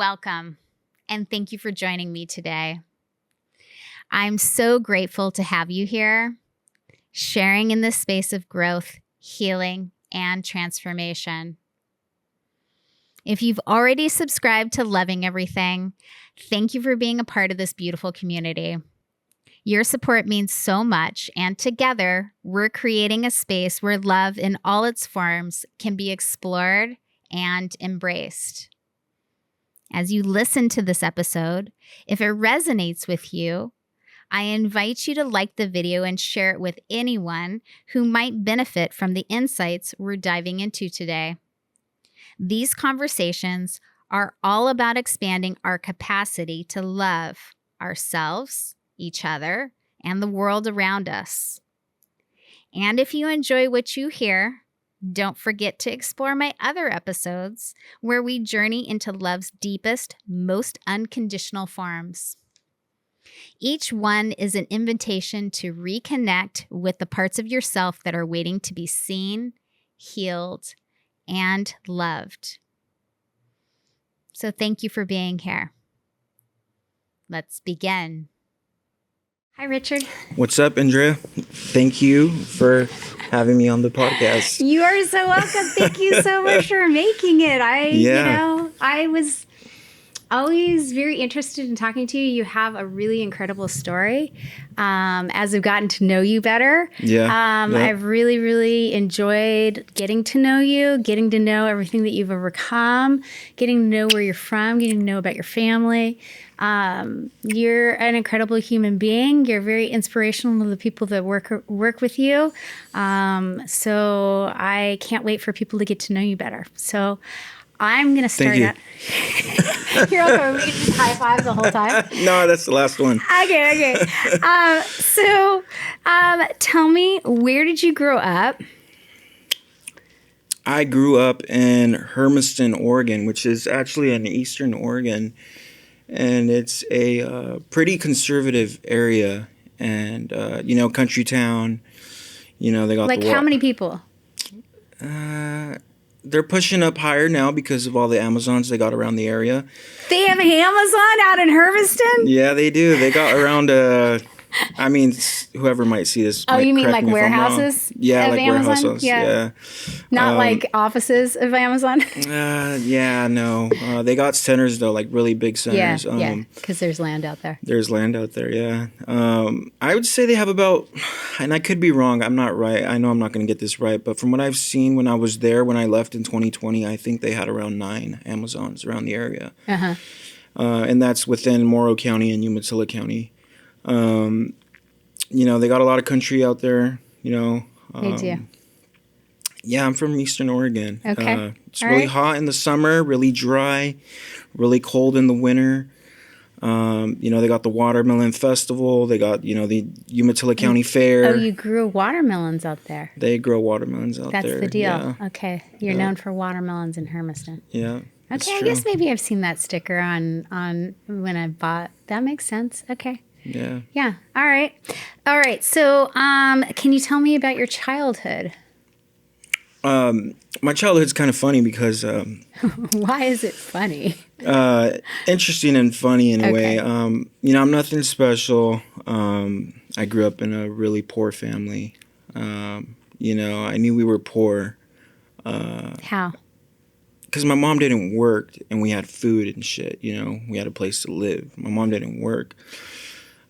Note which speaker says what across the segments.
Speaker 1: Welcome, and thank you for joining me today. I'm so grateful to have you here, sharing in this space of growth, healing, and transformation. If you've already subscribed to Loving Everything, thank you for being a part of this beautiful community. Your support means so much, and together, we're creating a space where love in all its forms can be explored and embraced. As you listen to this episode, if it resonates with you, I invite you to like the video and share it with anyone who might benefit from the insights we're diving into today. These conversations are all about expanding our capacity to love ourselves, each other, and the world around us. And if you enjoy what you hear, don't forget to explore my other episodes where we journey into love's deepest, most unconditional forms. Each one is an invitation to reconnect with the parts of yourself that are waiting to be seen, healed, and loved. So thank you for being here. Let's begin. Hi, Richard.
Speaker 2: What's up, Andrea? Thank you for having me on the podcast.
Speaker 1: You are so welcome. Thank you so much for making it. I was always very interested in talking to you. You have a really incredible story. As I've gotten to know you better, I've really, really enjoyed getting to know you, getting to know everything that you've overcome, getting to know where you're from, getting to know about your family. You're an incredible human being. You're very inspirational to the people that work with you. So I can't wait for people to get to know you better. So I'm going to start out. You're welcome. We can just high five the whole time.
Speaker 2: No, that's the last one.
Speaker 1: Okay. So tell me, where did you grow up?
Speaker 2: I grew up in Hermiston, Oregon, which is actually in eastern Oregon. And it's a pretty conservative area. And, country town. They got
Speaker 1: like how many people?
Speaker 2: They're pushing up higher now because of all the Amazons they got around the area.
Speaker 1: They have an Amazon out in Hermiston?
Speaker 2: Yeah, they do. They got around, whoever might see this.
Speaker 1: Oh, you mean like warehouses?
Speaker 2: Yeah, like
Speaker 1: Amazon?
Speaker 2: warehouses. Yeah.
Speaker 1: Not like offices of Amazon?
Speaker 2: No. They got centers, though, like really big centers.
Speaker 1: Yeah, because there's land out there.
Speaker 2: There's land out there, yeah. I would say they have about, and I could be wrong, I'm not right. I know I'm not going to get this right, but from what I've seen when I was there, when I left in 2020, I think they had around 9 Amazons around the area.
Speaker 1: Uh-huh.
Speaker 2: And that's within Morrow County and Umatilla County. They got a lot of country out there,
Speaker 1: They do.
Speaker 2: Yeah, I'm from Eastern Oregon.
Speaker 1: Okay.
Speaker 2: It's really hot in the summer, really dry, really cold in the winter. They got the Watermelon Festival. They got, the Umatilla County Fair.
Speaker 1: Oh, you grew watermelons out there.
Speaker 2: They grow watermelons out there.
Speaker 1: That's the deal.
Speaker 2: Yeah.
Speaker 1: Okay. You're known for watermelons in Hermiston.
Speaker 2: Yeah.
Speaker 1: Okay, I guess maybe I've seen that sticker on when I bought. That makes sense. Okay.
Speaker 2: Yeah.
Speaker 1: Yeah. All right. So, can you tell me about your childhood?
Speaker 2: My childhood's kind of funny because
Speaker 1: Why is it funny?
Speaker 2: Interesting and funny in a way. I'm nothing special. I grew up in a really poor family. I knew we were poor.
Speaker 1: How?
Speaker 2: Because my mom didn't work and we had food and shit. We had a place to live. My mom didn't work.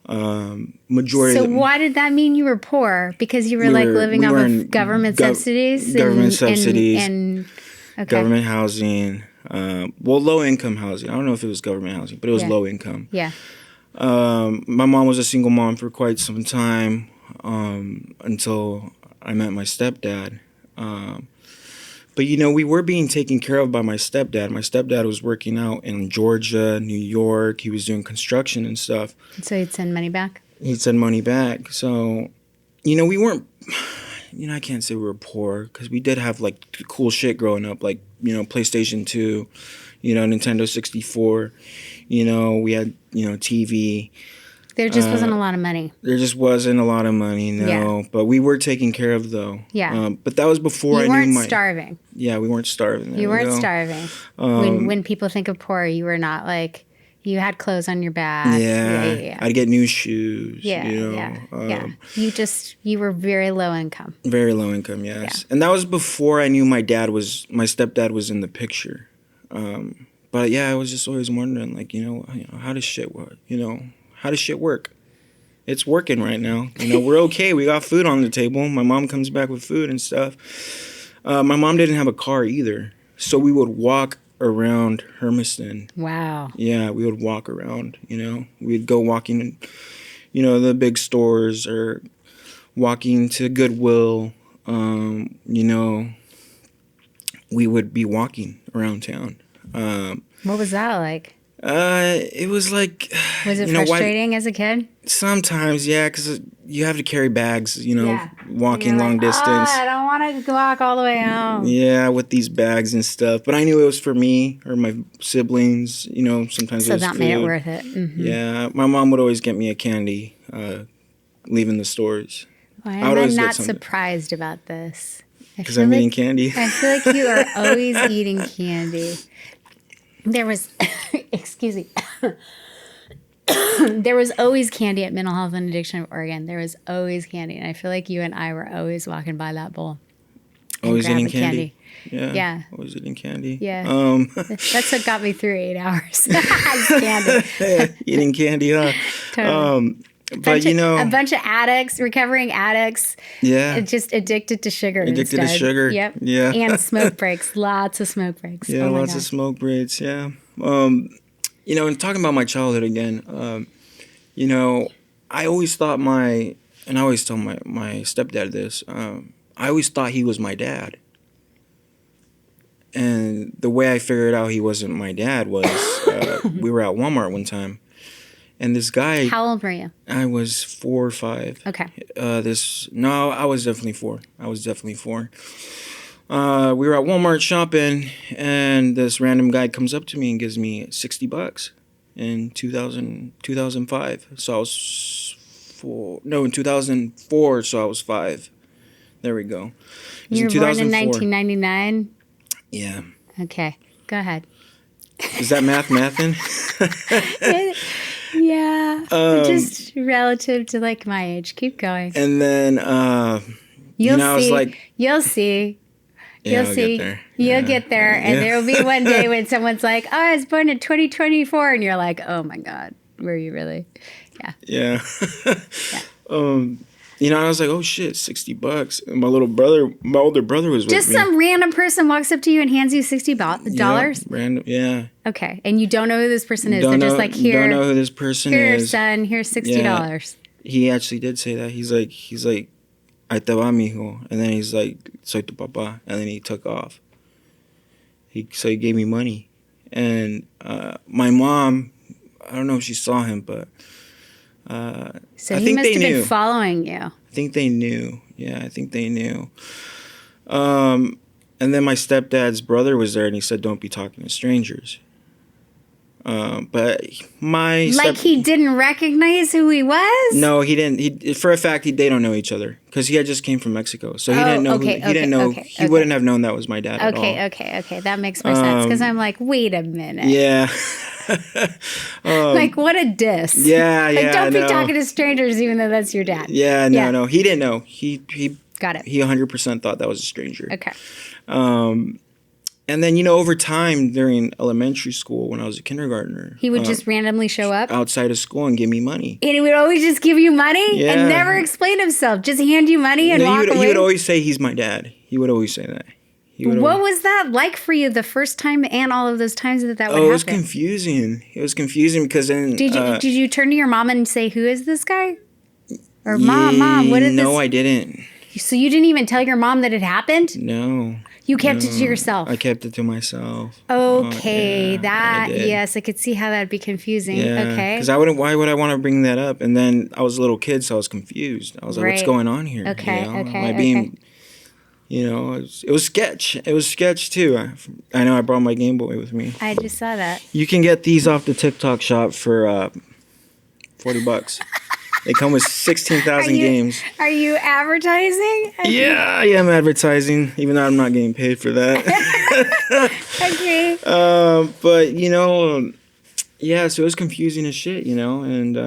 Speaker 1: Why did that mean you were poor? Because you were living off of government subsidies?
Speaker 2: Government subsidies.
Speaker 1: And
Speaker 2: government housing. Low income housing. I don't know if it was government housing, but it was low income.
Speaker 1: Yeah.
Speaker 2: My mom was a single mom for quite some time until I met my stepdad. But, we were being taken care of by my stepdad. My stepdad was working out in Georgia, New York. He was doing construction and stuff.
Speaker 1: So he'd send money back?
Speaker 2: He'd send money back. So, we weren't, I can't say we were poor because we did have, cool shit growing up, PlayStation 2, Nintendo 64. We had, TV.
Speaker 1: There just wasn't a lot of money.
Speaker 2: There just wasn't a lot of money, no.
Speaker 1: Yeah.
Speaker 2: But we were taken care of, though.
Speaker 1: Yeah.
Speaker 2: But that was before
Speaker 1: You
Speaker 2: I
Speaker 1: weren't
Speaker 2: knew
Speaker 1: starving.
Speaker 2: Yeah, we weren't starving.
Speaker 1: You weren't starving. When people think of poor, you were not like, you had clothes on your back.
Speaker 2: Yeah. I'd get new shoes.
Speaker 1: Yeah,
Speaker 2: you know?
Speaker 1: yeah. You were very low income.
Speaker 2: Very low income, yes.
Speaker 1: Yeah.
Speaker 2: And that was before I knew my stepdad was in the picture. But yeah, I was just always wondering, like, how does shit work? How does shit work? It's working right now. We're okay. We got food on the table. My mom comes back with food and stuff. My mom didn't have a car either. So we would walk around Hermiston.
Speaker 1: Wow.
Speaker 2: Yeah, we would walk around, We'd go walking, the big stores or walking to Goodwill. We would be walking around town.
Speaker 1: What was that like?
Speaker 2: It was like...
Speaker 1: Was it frustrating as a kid?
Speaker 2: Sometimes, yeah, because you have to carry bags, walking long distance.
Speaker 1: I don't want to walk all the way home.
Speaker 2: Yeah, with these bags and stuff. But I knew it was for me or my siblings, sometimes it was
Speaker 1: that
Speaker 2: food.
Speaker 1: made it worth it. Mm-hmm.
Speaker 2: Yeah, my mom would always get me a candy leaving the stores.
Speaker 1: Why am I not surprised about this?
Speaker 2: Because I'm eating candy.
Speaker 1: I feel like you are always eating candy. There was, excuse me, there was always candy at Mental Health and Addiction of Oregon. There was always candy. And I feel like you and I were always walking by that bowl.
Speaker 2: Always eating candy.
Speaker 1: Yeah.
Speaker 2: Always eating candy.
Speaker 1: Yeah. That's what got me through 8 hours. Candy.
Speaker 2: Eating candy, huh?
Speaker 1: Totally.
Speaker 2: But
Speaker 1: a bunch of addicts, recovering addicts.
Speaker 2: Yeah.
Speaker 1: Just addicted to sugar.
Speaker 2: Addicted to sugar.
Speaker 1: Yep.
Speaker 2: Yeah.
Speaker 1: And smoke breaks. Lots of smoke breaks.
Speaker 2: Yeah, lots of smoke breaks. Yeah. And talking about my childhood again, I always thought and I always tell my stepdad this, I always thought he was my dad. And the way I figured out he wasn't my dad was we were at Walmart one time. And this guy...
Speaker 1: How old were you?
Speaker 2: I was 4 or 5.
Speaker 1: Okay.
Speaker 2: I was definitely 4. We were at Walmart shopping, and this random guy comes up to me and gives me $60 in 2005. So I was 4. No, in 2004, so I was 5. There we go.
Speaker 1: You were born in 1999?
Speaker 2: Yeah.
Speaker 1: Okay. Go ahead.
Speaker 2: Is that mathing?
Speaker 1: Yeah, just relative to like my age. Keep going.
Speaker 2: And then,
Speaker 1: you'll see.
Speaker 2: I was like,
Speaker 1: you'll see.
Speaker 2: Yeah,
Speaker 1: You'll see.
Speaker 2: Get there.
Speaker 1: You'll get there, and there will be one day when someone's like, "Oh, I was born in 2024," and you're like, "Oh my God, were you really?" Yeah.
Speaker 2: Yeah. I was like, "Oh shit, $60." And my older brother was with me.
Speaker 1: Just some random person walks up to you and hands you $60.
Speaker 2: Yeah, random, yeah.
Speaker 1: Okay, and you don't know who this person is. They're just like, "Here,
Speaker 2: don't know who this person
Speaker 1: here,
Speaker 2: is.
Speaker 1: son. Here's $60."
Speaker 2: Yeah. He actually did say that. He's like, "Ahí te va, mijo," and then he's like, "Soy tu papá," and then he took off. So he gave me money, and my mom, I don't know if she saw him, but.
Speaker 1: So
Speaker 2: I
Speaker 1: he
Speaker 2: think
Speaker 1: must
Speaker 2: they
Speaker 1: have
Speaker 2: knew.
Speaker 1: been following you.
Speaker 2: I think they knew. Yeah, I think they knew. And then my stepdad's brother was there, and he said, "Don't be talking to strangers." But
Speaker 1: he didn't recognize who he was?
Speaker 2: No, he didn't. For a fact, they don't know each other because he had just came from Mexico, so he didn't know. He wouldn't have known that was my dad at all.
Speaker 1: Okay. That makes more sense because I'm like, wait a minute.
Speaker 2: Yeah.
Speaker 1: Like, what a diss.
Speaker 2: Yeah.
Speaker 1: Don't be talking to strangers, even though that's your dad.
Speaker 2: Yeah. No. He didn't know. He
Speaker 1: got it.
Speaker 2: He 100% thought that was a stranger.
Speaker 1: Okay.
Speaker 2: And then, over time during elementary school when I was a kindergartner.
Speaker 1: He would just randomly show up?
Speaker 2: Outside of school and give me money.
Speaker 1: And he would always just give you money?
Speaker 2: Yeah.
Speaker 1: And never explain himself? Just hand you money and walk away?
Speaker 2: He would always say he's my dad. He would always say that.
Speaker 1: What was that like for you the first time and all of those times that would happen?
Speaker 2: It was confusing. It was confusing because then...
Speaker 1: Did you turn to your mom and say, "Who is this guy?" Or, Mom, what is this?
Speaker 2: No, I didn't.
Speaker 1: So you didn't even tell your mom that it happened?
Speaker 2: No.
Speaker 1: You kept it to yourself?
Speaker 2: I kept it to myself.
Speaker 1: Okay,
Speaker 2: I
Speaker 1: could see how that'd be confusing.
Speaker 2: Yeah,
Speaker 1: okay.
Speaker 2: Because why would I want to bring that up? And then I was a little kid, so I was confused. I was like, what's going on here?
Speaker 1: Okay,
Speaker 2: Am I being... it was sketch. It was sketch too. I know I brought my Game Boy with me.
Speaker 1: I just saw that.
Speaker 2: You can get these off the TikTok shop for $40. They come with 16,000 games.
Speaker 1: Are you advertising?
Speaker 2: Yeah, I am advertising, even though I'm not getting paid for that.
Speaker 1: Okay.
Speaker 2: But, yeah, so it was confusing as shit, and,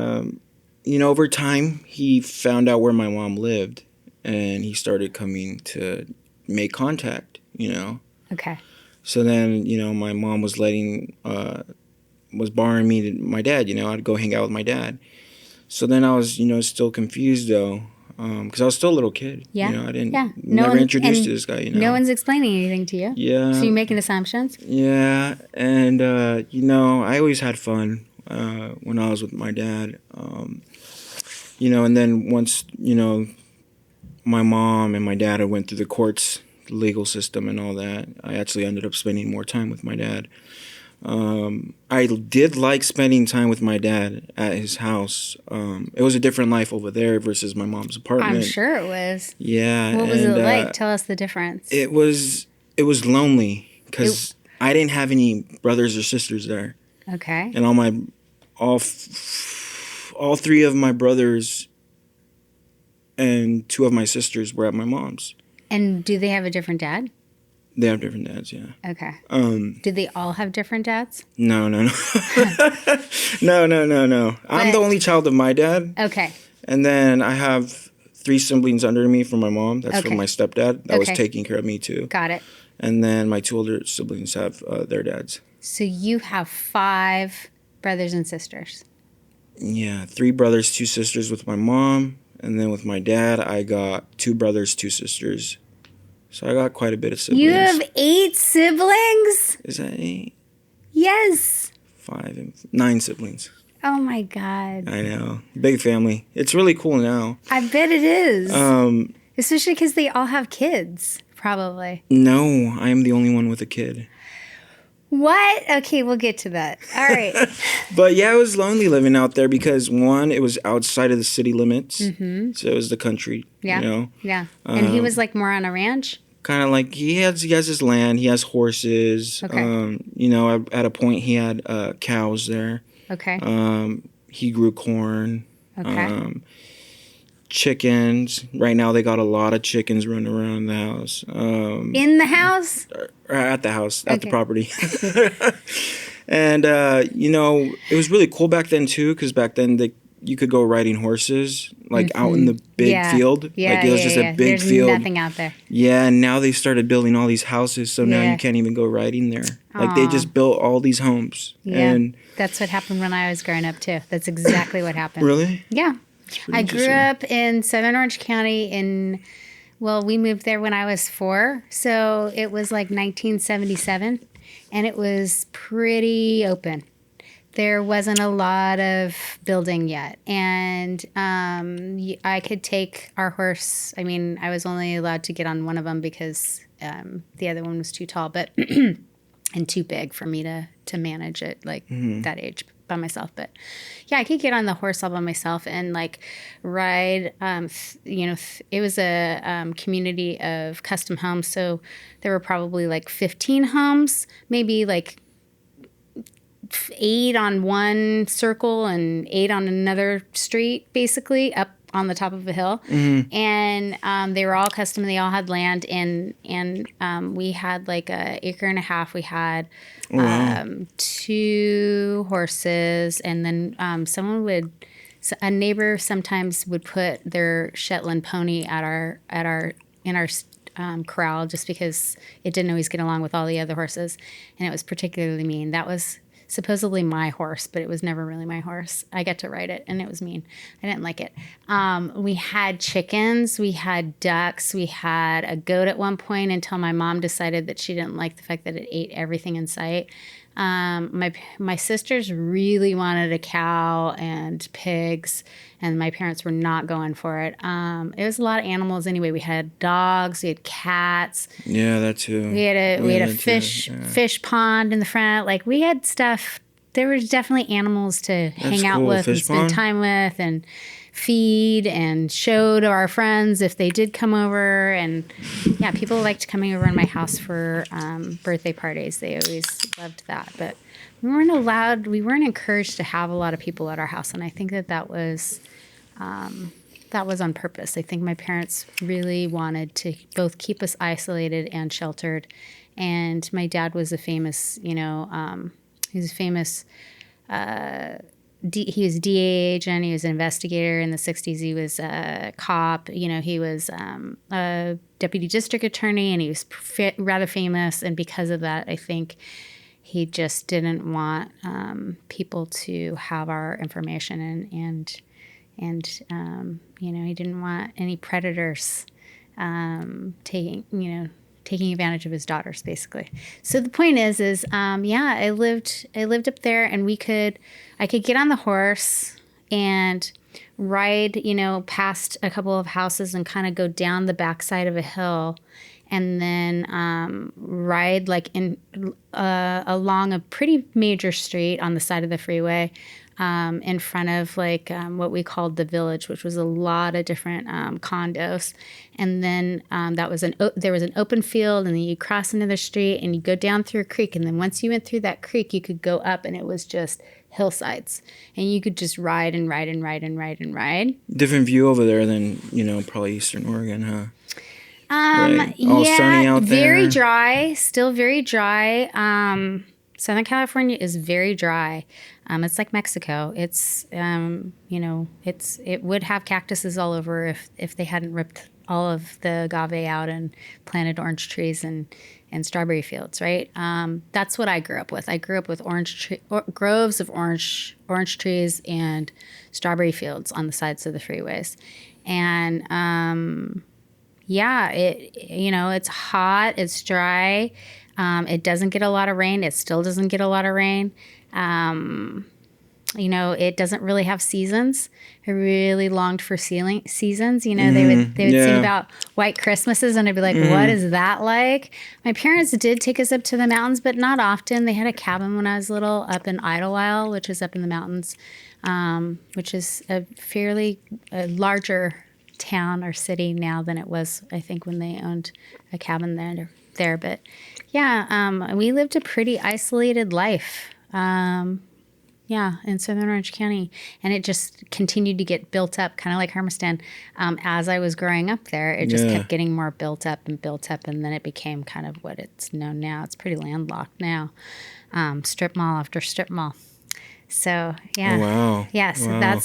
Speaker 2: over time, he found out where my mom lived, and he started coming to make contact,
Speaker 1: Okay.
Speaker 2: So then, my mom was was borrowing me my dad, I'd go hang out with my dad. So then I was, still confused, though, because I was still a little kid.
Speaker 1: Yeah.
Speaker 2: I didn't, never introduced to this guy,
Speaker 1: No one's explaining anything to you.
Speaker 2: Yeah.
Speaker 1: So you're making assumptions?
Speaker 2: Yeah, and, I always had fun when I was with my dad, and then once, my mom and my dad had went through the courts, the legal system and all that, I actually ended up spending more time with my dad. I did like spending time with my dad at his house. It was a different life over there versus my mom's apartment.
Speaker 1: I'm sure it was.
Speaker 2: Yeah.
Speaker 1: What was it like? Tell us the difference.
Speaker 2: It was lonely because I didn't have any brothers or sisters there.
Speaker 1: Okay.
Speaker 2: And all three of my brothers and two of my sisters were at my mom's.
Speaker 1: And do they have a different dad?
Speaker 2: They have different dads, yeah.
Speaker 1: Okay. Do they all have different dads?
Speaker 2: No. No. I'm the only child of my dad.
Speaker 1: Okay.
Speaker 2: And then I have 3 siblings under me from my mom. That's
Speaker 1: Okay.
Speaker 2: from my stepdad. That was taking care of me, too.
Speaker 1: Got it.
Speaker 2: And then my 2 older siblings have their dads.
Speaker 1: So you have 5 brothers and sisters.
Speaker 2: Yeah, 3 brothers, 2 sisters with my mom. And then with my dad, I got 2 brothers, 2 sisters. So I got quite a bit of siblings.
Speaker 1: You have 8 siblings?
Speaker 2: Is that 8?
Speaker 1: Yes.
Speaker 2: 5 and 9 siblings.
Speaker 1: Oh my God.
Speaker 2: I know. Big family. It's really cool now.
Speaker 1: I bet it is. Especially because they all have kids, probably.
Speaker 2: No, I am the only one with a kid.
Speaker 1: What? Okay, we'll get to that. All right.
Speaker 2: But yeah, it was lonely living out there because, one, it was outside of the city limits.
Speaker 1: Mm-hmm.
Speaker 2: So it was the country,
Speaker 1: Yeah. Yeah. And he was like more on a ranch?
Speaker 2: Kind of like he has his land. He has horses.
Speaker 1: Okay.
Speaker 2: At a point he had cows there.
Speaker 1: Okay.
Speaker 2: He grew corn.
Speaker 1: Okay.
Speaker 2: Chickens. Right now they got a lot of chickens running around the house.
Speaker 1: In the house?
Speaker 2: At the house, at the property. And, it was really cool back then, too, because back then you could go riding horses, like out in the big field.
Speaker 1: Yeah,
Speaker 2: like it was just a big
Speaker 1: There's
Speaker 2: field.
Speaker 1: Nothing out there.
Speaker 2: Yeah, and now they started building all these houses, so now you can't even go riding there. Like they just built all these homes.
Speaker 1: Yeah,
Speaker 2: and
Speaker 1: that's what happened when I was growing up, too. That's exactly what happened.
Speaker 2: Really?
Speaker 1: Yeah. I grew up in Southern Orange County we moved there when I was 4, so it was like 1977, and it was pretty open. There wasn't a lot of building yet, and I could take our horse. I mean, I was only allowed to get on one of them because the other one was too tall, but and too big for me to manage it that age by myself. But yeah, I could get on the horse all by myself and like ride. It was a community of custom homes, so there were probably like 15 homes, maybe like 8 on one circle and 8 on another street, basically up on the top of a hill. Mm-hmm. And they were all custom. They all had land, and we had like an acre and a half. We had 2 horses, and then a neighbor sometimes would put their Shetland pony in our corral just because it didn't always get along with all the other horses, and it was particularly mean. That was supposedly my horse, but it was never really my horse. I got to ride it, and it was mean. I didn't like it. We had chickens, we had ducks, we had a goat at one point until my mom decided that she didn't like the fact that it ate everything in sight. My sisters really wanted a cow and pigs, and my parents were not going for it. It was a lot of animals anyway. We had dogs, we had cats.
Speaker 2: Yeah, that too.
Speaker 1: We had a fish pond in the front. Like we had stuff there were definitely animals to hang out
Speaker 2: cool.
Speaker 1: with
Speaker 2: Fish
Speaker 1: and spend
Speaker 2: pond?
Speaker 1: time with and feed and show to our friends if they did come over. And yeah, people liked coming over in my house for birthday parties. They always loved that. But we weren't encouraged to have a lot of people at our house. And I think that was on purpose. I think my parents really wanted to both keep us isolated and sheltered. And my dad was a famous, he was a famous, he was a DA agent. He was an investigator in the 60s. He was a cop. He was a deputy district attorney, and he was rather famous. And because of that, I think he just didn't want people to have our information, and he didn't want any predators taking advantage of his daughters, basically. So the point is, I lived up there, and I could get on the horse and ride, past a couple of houses and kind of go down the backside of a hill, and then ride along a pretty major street on the side of the freeway, in front of what we called the Village, which was a lot of different condos. And then there was an open field, and then you cross another street and you go down through a creek. And then once you went through that creek, you could go up, and it was just hillsides, and you could just ride and ride and ride and ride and ride.
Speaker 2: Different view over there than, probably Eastern Oregon, huh? Right. All sunny out there.
Speaker 1: Very dry, still very dry. Southern California is very dry. It's like Mexico. It's it would have cactuses all over if they hadn't ripped all of the agave out and planted orange trees and strawberry fields, right? That's what I grew up with. I grew up with groves of orange trees and strawberry fields on the sides of the freeways, and it's hot, it's dry. It doesn't get a lot of rain. It still doesn't get a lot of rain. It doesn't really have seasons. I really longed for seasons. They would sing about white Christmases, and I'd be like, what is that like? My parents did take us up to the mountains, but not often. They had a cabin when I was little up in Idlewild, which is up in the mountains, which is a fairly larger town or city now than it was, I think, when they owned a cabin there. But yeah, we lived a pretty isolated life. In Southern Orange County, and it just continued to get built up, kind of like Hermiston. As I was growing up there, it just kept getting more built up, and then it became kind of what it's known now. It's pretty landlocked now, strip mall after strip mall. So yeah,
Speaker 2: oh, wow,
Speaker 1: yeah. So
Speaker 2: wow.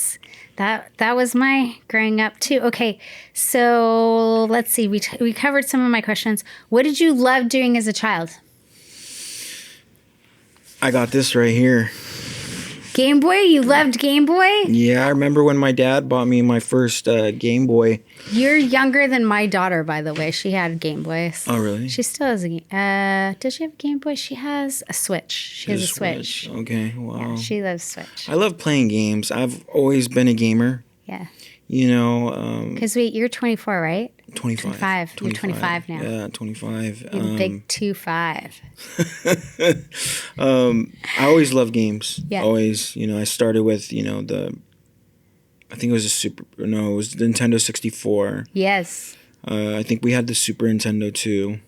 Speaker 1: that was my growing up too. Okay, so let's see. We covered some of my questions. What did you love doing as a child?
Speaker 2: I got this right here.
Speaker 1: Game Boy? You loved Game Boy?
Speaker 2: Yeah, I remember when my dad bought me my first Game Boy.
Speaker 1: You're younger than my daughter, by the way. She had Game Boys.
Speaker 2: Oh, really?
Speaker 1: She still has does she have a Game Boy? She has a Switch. She has a Switch.
Speaker 2: Okay, wow.
Speaker 1: Yeah, she loves Switch.
Speaker 2: I love playing games. I've always been a gamer.
Speaker 1: Yeah.
Speaker 2: Because
Speaker 1: wait, you're 24, right?
Speaker 2: 25.
Speaker 1: You're 25 now.
Speaker 2: Yeah, 25.
Speaker 1: You're big 2-5.
Speaker 2: I always loved games.
Speaker 1: Yeah.
Speaker 2: Always. I started with, I think it was it was the Nintendo 64.
Speaker 1: Yes.
Speaker 2: I think we had the Super Nintendo 2.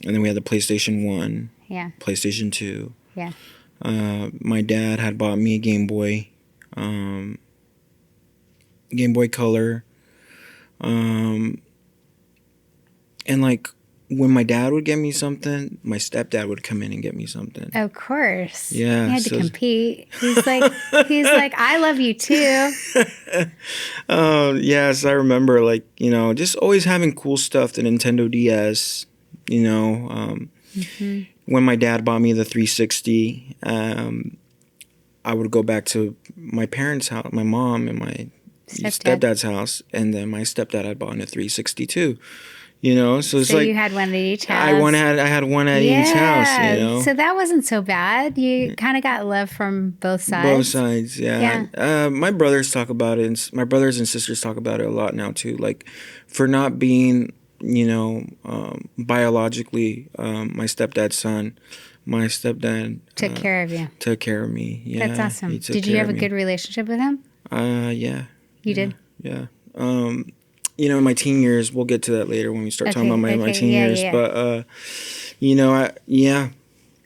Speaker 2: And then we had the PlayStation 1.
Speaker 1: Yeah.
Speaker 2: PlayStation 2.
Speaker 1: Yeah.
Speaker 2: My dad had bought me a Game Boy. Game Boy Color. And when my dad would get me something, my stepdad would come in and get me something.
Speaker 1: Of course.
Speaker 2: Yeah.
Speaker 1: He had to compete. He's like, I love you too.
Speaker 2: Yes, I remember just always having cool stuff, the Nintendo DS, when my dad bought me the 360, I would go back to my parents' house, my mom and my stepdad's house, and then my stepdad had bought a 360 too. So it's
Speaker 1: so you had one at each house.
Speaker 2: I had one at each house.
Speaker 1: So that wasn't so bad. You kind of got love from both sides.
Speaker 2: Both sides, yeah. My brothers talk about it, and my brothers and sisters talk about it a lot now too. For not being, biologically my stepdad's son, My stepdad
Speaker 1: Took care of you.
Speaker 2: took care of me. Yeah,
Speaker 1: That's awesome.
Speaker 2: he took
Speaker 1: Did you
Speaker 2: care
Speaker 1: have a
Speaker 2: of me.
Speaker 1: good relationship with him?
Speaker 2: Yeah.
Speaker 1: You did?
Speaker 2: Yeah. In my teen years, we'll get to that later when we start talking about my teen years.
Speaker 1: Yeah.
Speaker 2: But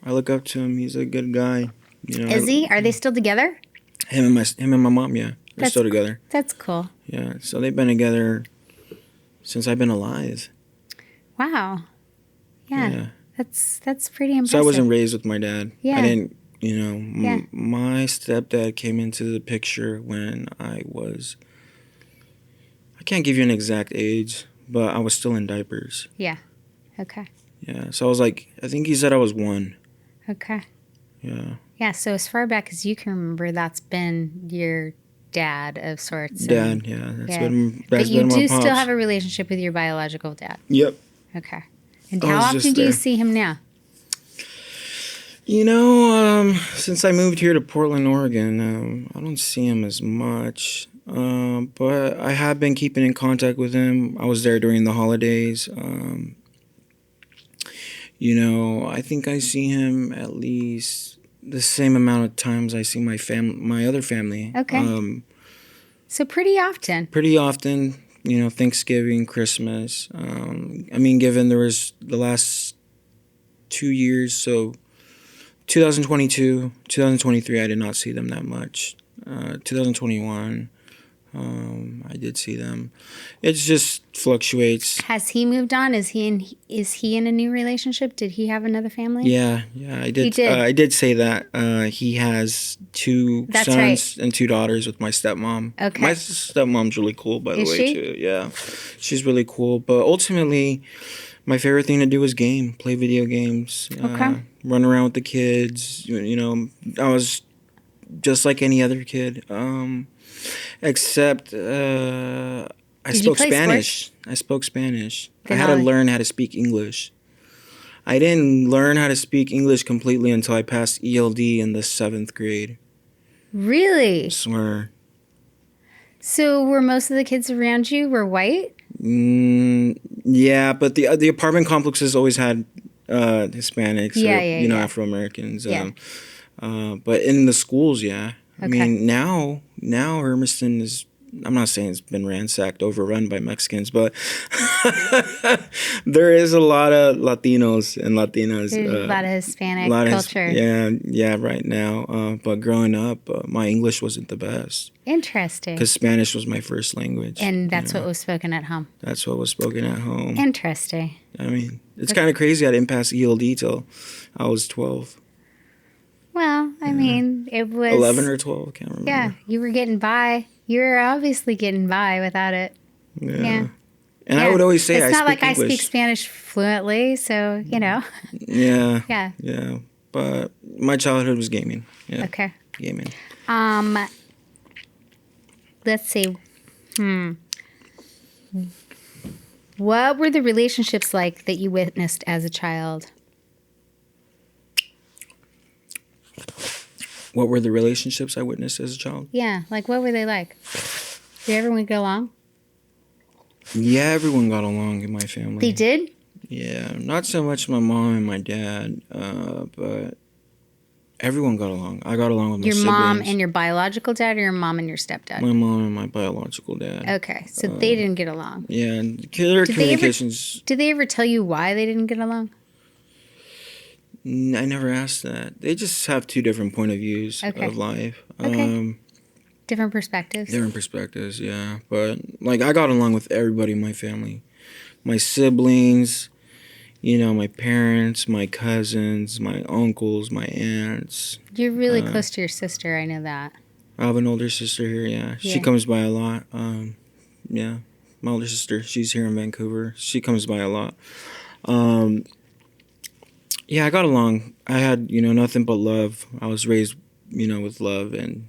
Speaker 2: I look up to him. He's a good guy.
Speaker 1: Is he? Are they still together?
Speaker 2: Him and my mom, yeah. They're still together.
Speaker 1: That's cool.
Speaker 2: Yeah. So they've been together since I've been alive.
Speaker 1: Wow. Yeah. That's pretty impressive.
Speaker 2: So I wasn't raised with my dad.
Speaker 1: Yeah.
Speaker 2: I didn't, my stepdad came into the picture when I can't give you an exact age, but I was still in diapers.
Speaker 1: Yeah. Okay.
Speaker 2: Yeah. So I was like, I think he said I was 1.
Speaker 1: Okay.
Speaker 2: Yeah.
Speaker 1: Yeah. So as far back as you can remember, that's been your dad of sorts.
Speaker 2: Dad, yeah.
Speaker 1: But you do still have a relationship with your biological dad.
Speaker 2: Yep.
Speaker 1: Okay. And how often do you see him now?
Speaker 2: Since I moved here to Portland, Oregon, I don't see him as much. But I have been keeping in contact with him. I was there during the holidays. I think I see him at least the same amount of times I see my other family.
Speaker 1: Okay. So pretty often.
Speaker 2: Pretty often, Thanksgiving, Christmas. Given there was the last 2 years, so 2022, 2023, I did not see them that much. 2021, I did see them. It just fluctuates.
Speaker 1: Has he moved on? Is he in a new relationship? Did he have another family?
Speaker 2: Yeah, I did. He did. I did say that. He has 2 sons and 2 daughters with my stepmom.
Speaker 1: Okay.
Speaker 2: My stepmom's really cool, by the way, too. Yeah, she's really cool. But ultimately, my favorite thing to do is play video games.
Speaker 1: Okay.
Speaker 2: Run around with the kids. I was just like any other kid. Except I spoke Spanish. Sports? I spoke Spanish. I had to learn how to speak English. I didn't learn how to speak English completely until I passed ELD in the 7th grade.
Speaker 1: Really?
Speaker 2: I swear.
Speaker 1: So were most of the kids around you were white?
Speaker 2: Yeah, but the apartment complexes always had Hispanics or Afro Americans.
Speaker 1: Yeah.
Speaker 2: But in the schools, yeah.
Speaker 1: Okay.
Speaker 2: Now Hermiston is, I'm not saying it's been ransacked, overrun by Mexicans, but there is a lot of Latinos and Latinas.
Speaker 1: There's a lot of Hispanic culture.
Speaker 2: Yeah, right now. But growing up, my English wasn't the best.
Speaker 1: Interesting.
Speaker 2: Because Spanish was my first language.
Speaker 1: And that's what was spoken at home.
Speaker 2: That's what was spoken at home.
Speaker 1: Interesting.
Speaker 2: It's kind of crazy I didn't pass ELD till I was 12.
Speaker 1: Well, it was
Speaker 2: 11 or 12, I can't remember.
Speaker 1: Yeah, you were getting by. You were obviously getting by without it.
Speaker 2: Yeah. And I would always say
Speaker 1: it's
Speaker 2: I speak English.
Speaker 1: I speak Spanish fluently, so,
Speaker 2: Yeah. Yeah. But my childhood was gaming. Yeah.
Speaker 1: Okay.
Speaker 2: Gaming.
Speaker 1: Let's see. What were the relationships like that you witnessed as a child?
Speaker 2: What were the relationships I witnessed as a child?
Speaker 1: Yeah, what were they like? Did everyone get along?
Speaker 2: Yeah, everyone got along in my family.
Speaker 1: They did?
Speaker 2: Yeah, not so much my mom and my dad, but everyone got along. I got along with my siblings.
Speaker 1: Your mom and your biological dad, or your mom and your stepdad?
Speaker 2: My mom and my biological dad.
Speaker 1: Okay, so they didn't get along.
Speaker 2: Yeah, and their communications...
Speaker 1: Did they ever tell you why they didn't get along?
Speaker 2: I never asked that. They just have 2 different point of views of life.
Speaker 1: Okay. Different perspectives.
Speaker 2: Different perspectives, yeah. But I got along with everybody in my family. My siblings, my parents, my cousins, my uncles, my aunts.
Speaker 1: You're really close to your sister, I know that.
Speaker 2: I have an older sister here, yeah. She comes by a lot. Yeah. My older sister, she's here in Vancouver. She comes by a lot. Yeah, I got along. I had, nothing but love. I was raised, with love, and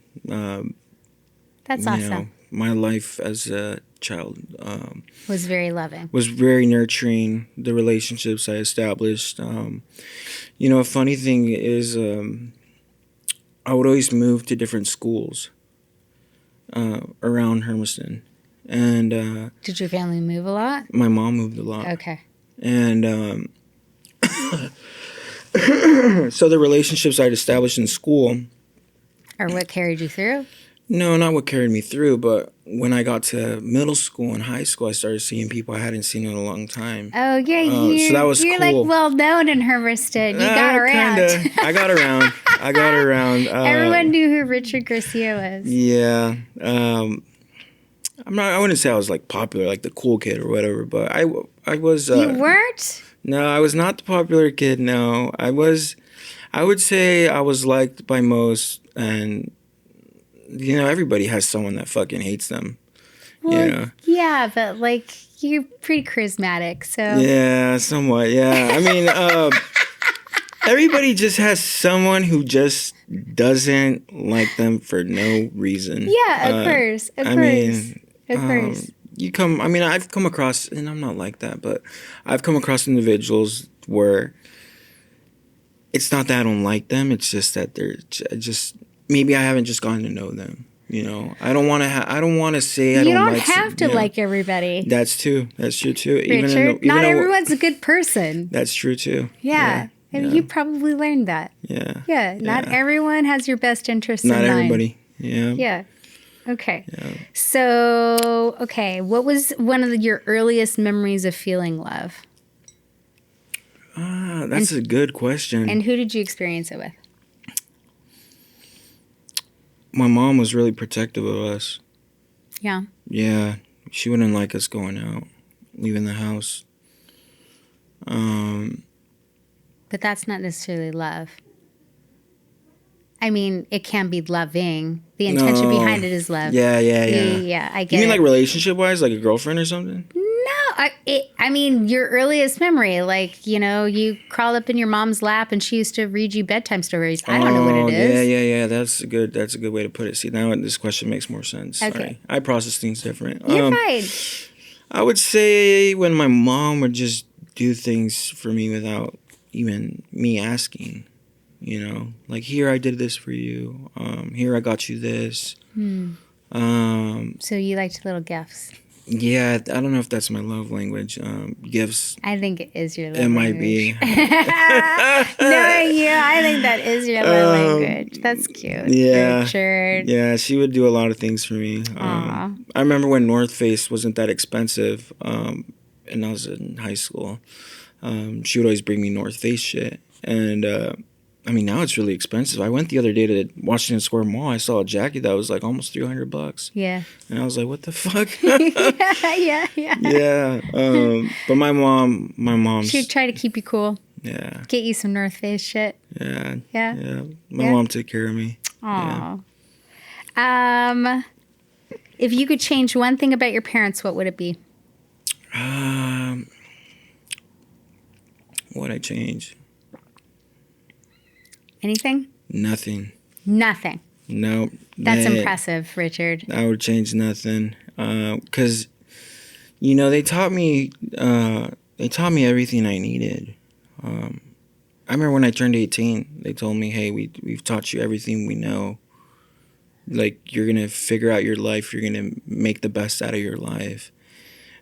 Speaker 1: that's awesome.
Speaker 2: My life as a child
Speaker 1: was very loving.
Speaker 2: Was very nurturing. The relationships I established. A funny thing is, I would always move to different schools around Hermiston, and
Speaker 1: did your family move a lot?
Speaker 2: My mom moved a lot.
Speaker 1: Okay.
Speaker 2: And So the relationships I'd established in school.
Speaker 1: Or what carried you through?
Speaker 2: No, not what carried me through, but when I got to middle school and high school, I started seeing people I hadn't seen in a long time.
Speaker 1: Oh, yeah.
Speaker 2: So that was
Speaker 1: you're
Speaker 2: cool.
Speaker 1: like well known in Hermiston. You got around.
Speaker 2: Kinda. I got around.
Speaker 1: Everyone knew who Richard Garcia was.
Speaker 2: Yeah. I wouldn't say I was like popular, like the cool kid or whatever, but I was.
Speaker 1: You weren't?
Speaker 2: No, I was not the popular kid. No, I would say I was liked by most, and everybody has someone that fucking hates them.
Speaker 1: Well, yeah, but like you're pretty charismatic, so
Speaker 2: yeah, somewhat. Yeah, I mean, everybody just has someone who just doesn't like them for no reason.
Speaker 1: Yeah, of course. Of course.
Speaker 2: I've come across, and I'm not like that, but I've come across individuals where it's not that I don't like them. It's just that they're just maybe I haven't just gotten to know them. I don't want to. I don't want to say I don't like.
Speaker 1: You don't have to like everybody.
Speaker 2: That's true too.
Speaker 1: Richard, not everyone's a good person.
Speaker 2: That's true too.
Speaker 1: Yeah. And you probably learned that.
Speaker 2: Yeah.
Speaker 1: Yeah. Not everyone has your best interests in mind.
Speaker 2: Not everybody. Yeah.
Speaker 1: Yeah. Okay. Yeah. So, what was one of your earliest memories of feeling love?
Speaker 2: That's a good question.
Speaker 1: And who did you experience it with?
Speaker 2: My mom was really protective of us.
Speaker 1: Yeah.
Speaker 2: Yeah. She wouldn't like us going out, leaving the house.
Speaker 1: But that's not necessarily love. I mean, it can be loving. The intention behind it is love.
Speaker 2: Yeah.
Speaker 1: Yeah, I get it.
Speaker 2: You mean like relationship-wise, like a girlfriend or something?
Speaker 1: No, I mean, your earliest memory, like, you crawled up in your mom's lap and she used to read you bedtime stories. I don't know what it is.
Speaker 2: Yeah. That's a good way to put it. See, now this question makes more sense.
Speaker 1: Okay.
Speaker 2: Sorry. I process things different.
Speaker 1: You're fine.
Speaker 2: I would say when my mom would just do things for me without even me asking. Like, here, I did this for you. Here, I got you this.
Speaker 1: So you liked little gifts.
Speaker 2: Yeah, I don't know if that's my love language. Gifts.
Speaker 1: I think it is your love
Speaker 2: language.
Speaker 1: It
Speaker 2: might be.
Speaker 1: No, I think that is your love language. That's cute.
Speaker 2: Yeah.
Speaker 1: Richard.
Speaker 2: Yeah, she would do a lot of things for me. I remember when North Face wasn't that expensive, and I was in high school. She would always bring me North Face shit. And, now it's really expensive. I went the other day to Washington Square Mall. I saw a jacket that was like almost $300.
Speaker 1: Yeah.
Speaker 2: And I was like, what the fuck?
Speaker 1: Yeah.
Speaker 2: Yeah. But my mom.
Speaker 1: She'd try to keep you cool.
Speaker 2: Yeah.
Speaker 1: Get you some North Face shit.
Speaker 2: Yeah.
Speaker 1: Yeah.
Speaker 2: My mom took care of me.
Speaker 1: Aw. Yeah. If you could change one thing about your parents, what would it be?
Speaker 2: What'd I change?
Speaker 1: Anything?
Speaker 2: Nothing. Nope.
Speaker 1: That's impressive, Richard.
Speaker 2: I would change nothing. Because, they taught me everything I needed. I remember when I turned 18, they told me, hey, we've taught you everything we know. Like, you're going to figure out your life. You're going to make the best out of your life.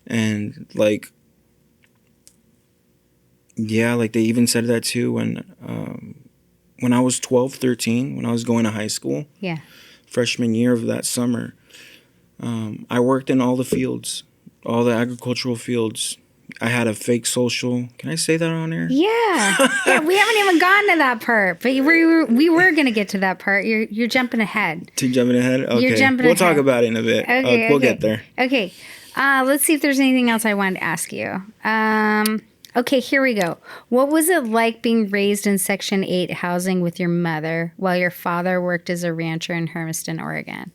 Speaker 2: And, like, yeah, like they even said that too when I was 12, 13, when I was going to high school.
Speaker 1: Yeah.
Speaker 2: Freshman year of that summer, I worked in all the fields, all the agricultural fields. I had a fake social. Can I say that on air?
Speaker 1: Yeah. We haven't even gotten to that part, but we were going to get to that part. You're jumping ahead.
Speaker 2: Jumping ahead? Okay.
Speaker 1: You're jumping
Speaker 2: we'll
Speaker 1: ahead.
Speaker 2: Talk about it in a bit.
Speaker 1: Okay,
Speaker 2: we'll get there.
Speaker 1: Okay. Let's see if there's anything else I wanted to ask you. Okay, here we go. What was it like being raised in Section 8 housing with your mother while your father worked as a rancher in Hermiston, Oregon?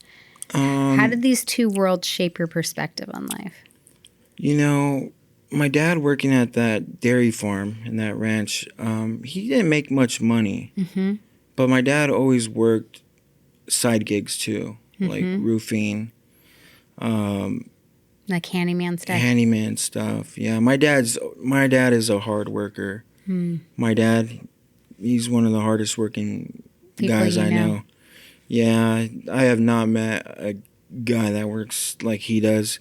Speaker 1: How did these two worlds shape your perspective on life?
Speaker 2: My dad working at that dairy farm and that ranch, he didn't make much money. Mm-hmm. But my dad always worked side gigs too, like roofing.
Speaker 1: Like handyman stuff?
Speaker 2: Handyman stuff, yeah. My dad is a hard worker. My dad, he's one of the hardest working guys I know. Yeah, I have not met a guy that works like he does.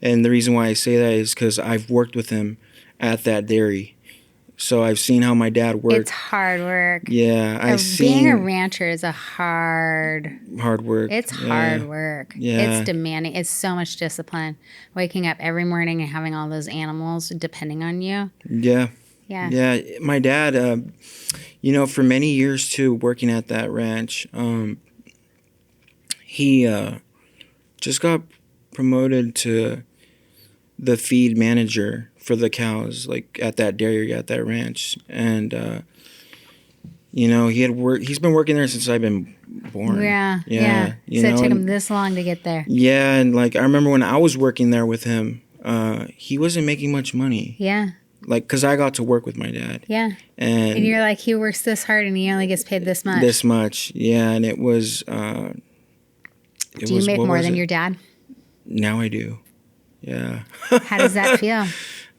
Speaker 2: And the reason why I say that is because I've worked with him at that dairy. So I've seen how my dad worked.
Speaker 1: It's hard work.
Speaker 2: Yeah,
Speaker 1: Being a rancher is a hard
Speaker 2: work.
Speaker 1: It's hard work.
Speaker 2: Yeah.
Speaker 1: It's demanding. It's so much discipline. Waking up every morning and having all those animals depending on you.
Speaker 2: Yeah.
Speaker 1: Yeah.
Speaker 2: Yeah. My dad, for many years too, working at that ranch, he just got promoted to the feed manager for the cows, like at that dairy, at that ranch. And, he's been working there since I've been born.
Speaker 1: Yeah. So it took him this long to get there.
Speaker 2: Yeah. And like, I remember when I was working there with him, he wasn't making much money.
Speaker 1: Yeah.
Speaker 2: Like, because I got to work with my dad.
Speaker 1: Yeah. And you're like, he works this hard and he only gets paid this much.
Speaker 2: This much. Yeah. And it was...
Speaker 1: do you make more than your dad?
Speaker 2: Now I do. Yeah.
Speaker 1: How does that feel?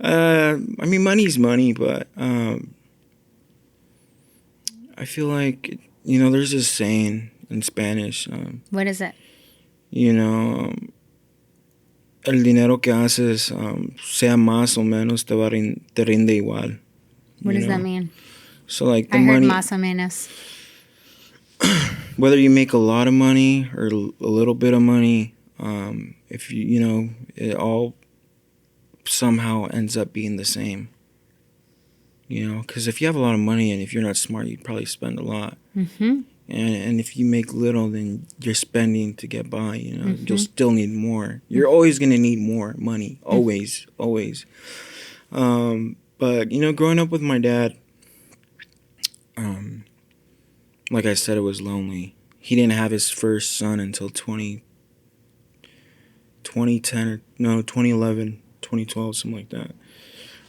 Speaker 2: Money's money, but I feel like, there's this saying in Spanish.
Speaker 1: What is it?
Speaker 2: El dinero que haces, sea más o menos, te rinde igual.
Speaker 1: What does that mean?
Speaker 2: So like the
Speaker 1: I heard
Speaker 2: money,
Speaker 1: más o menos.
Speaker 2: Whether you make a lot of money or a little bit of money, if it all somehow ends up being the same. Because if you have a lot of money and if you're not smart, you'd probably spend a lot.
Speaker 1: Mm-hmm.
Speaker 2: And if you make little, then you're spending to get by,
Speaker 1: Mm-hmm.
Speaker 2: You'll still need more. You're always going to need more money. Always, always. But, growing up with my dad, like I said, it was lonely. He didn't have his first son until 2011, 2012, something like that.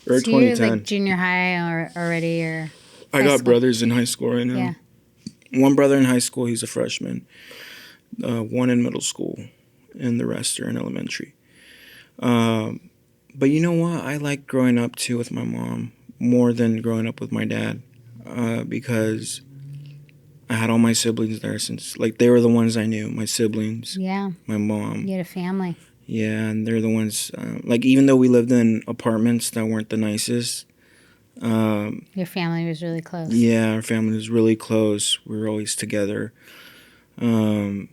Speaker 2: Or
Speaker 1: so
Speaker 2: 2010.
Speaker 1: you're like junior high already or
Speaker 2: I got brothers in high school right now.
Speaker 1: Yeah.
Speaker 2: One brother in high school, he's a freshman. One in middle school, and the rest are in elementary. But you know what? I like growing up too with my mom more than growing up with my dad, because I had all my siblings there since, like, they were the ones I knew. My siblings.
Speaker 1: Yeah.
Speaker 2: My mom.
Speaker 1: You had a family.
Speaker 2: Yeah, and they're the ones. Like, even though we lived in apartments that weren't the nicest.
Speaker 1: Your family was really close.
Speaker 2: Yeah, our family was really close. We were always together. Yeah,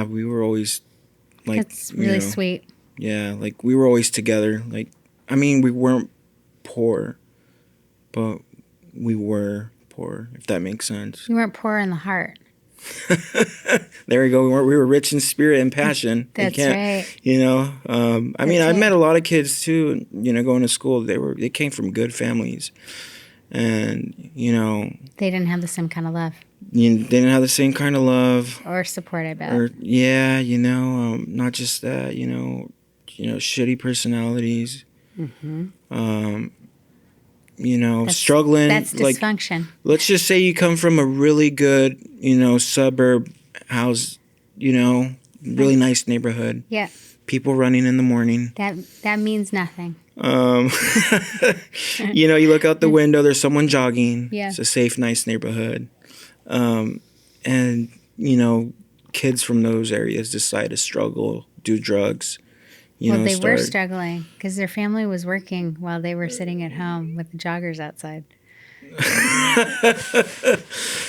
Speaker 2: we were always like.
Speaker 1: That's really sweet.
Speaker 2: Yeah, like we were always together. Like, we weren't poor, but we were poor, if that makes sense.
Speaker 1: You weren't poor in the heart.
Speaker 2: There we go. We were rich in spirit and passion.
Speaker 1: That's right.
Speaker 2: I met a lot of kids too. Going to school, they came from good families, and
Speaker 1: they didn't have the same kind of love.
Speaker 2: They didn't have the same kind of love
Speaker 1: or support. I bet.
Speaker 2: Not just that. Shitty personalities.
Speaker 1: Mm-hmm.
Speaker 2: Struggling.
Speaker 1: That's dysfunction.
Speaker 2: Like, let's just say you come from a really good, suburb house, really nice neighborhood.
Speaker 1: Yeah.
Speaker 2: People running in the morning.
Speaker 1: That means nothing.
Speaker 2: You look out the window, there's someone jogging.
Speaker 1: Yeah.
Speaker 2: It's a safe, nice neighborhood. And, kids from those areas decide to struggle, do drugs.
Speaker 1: They were struggling because their family was working while they were sitting at home with the joggers outside.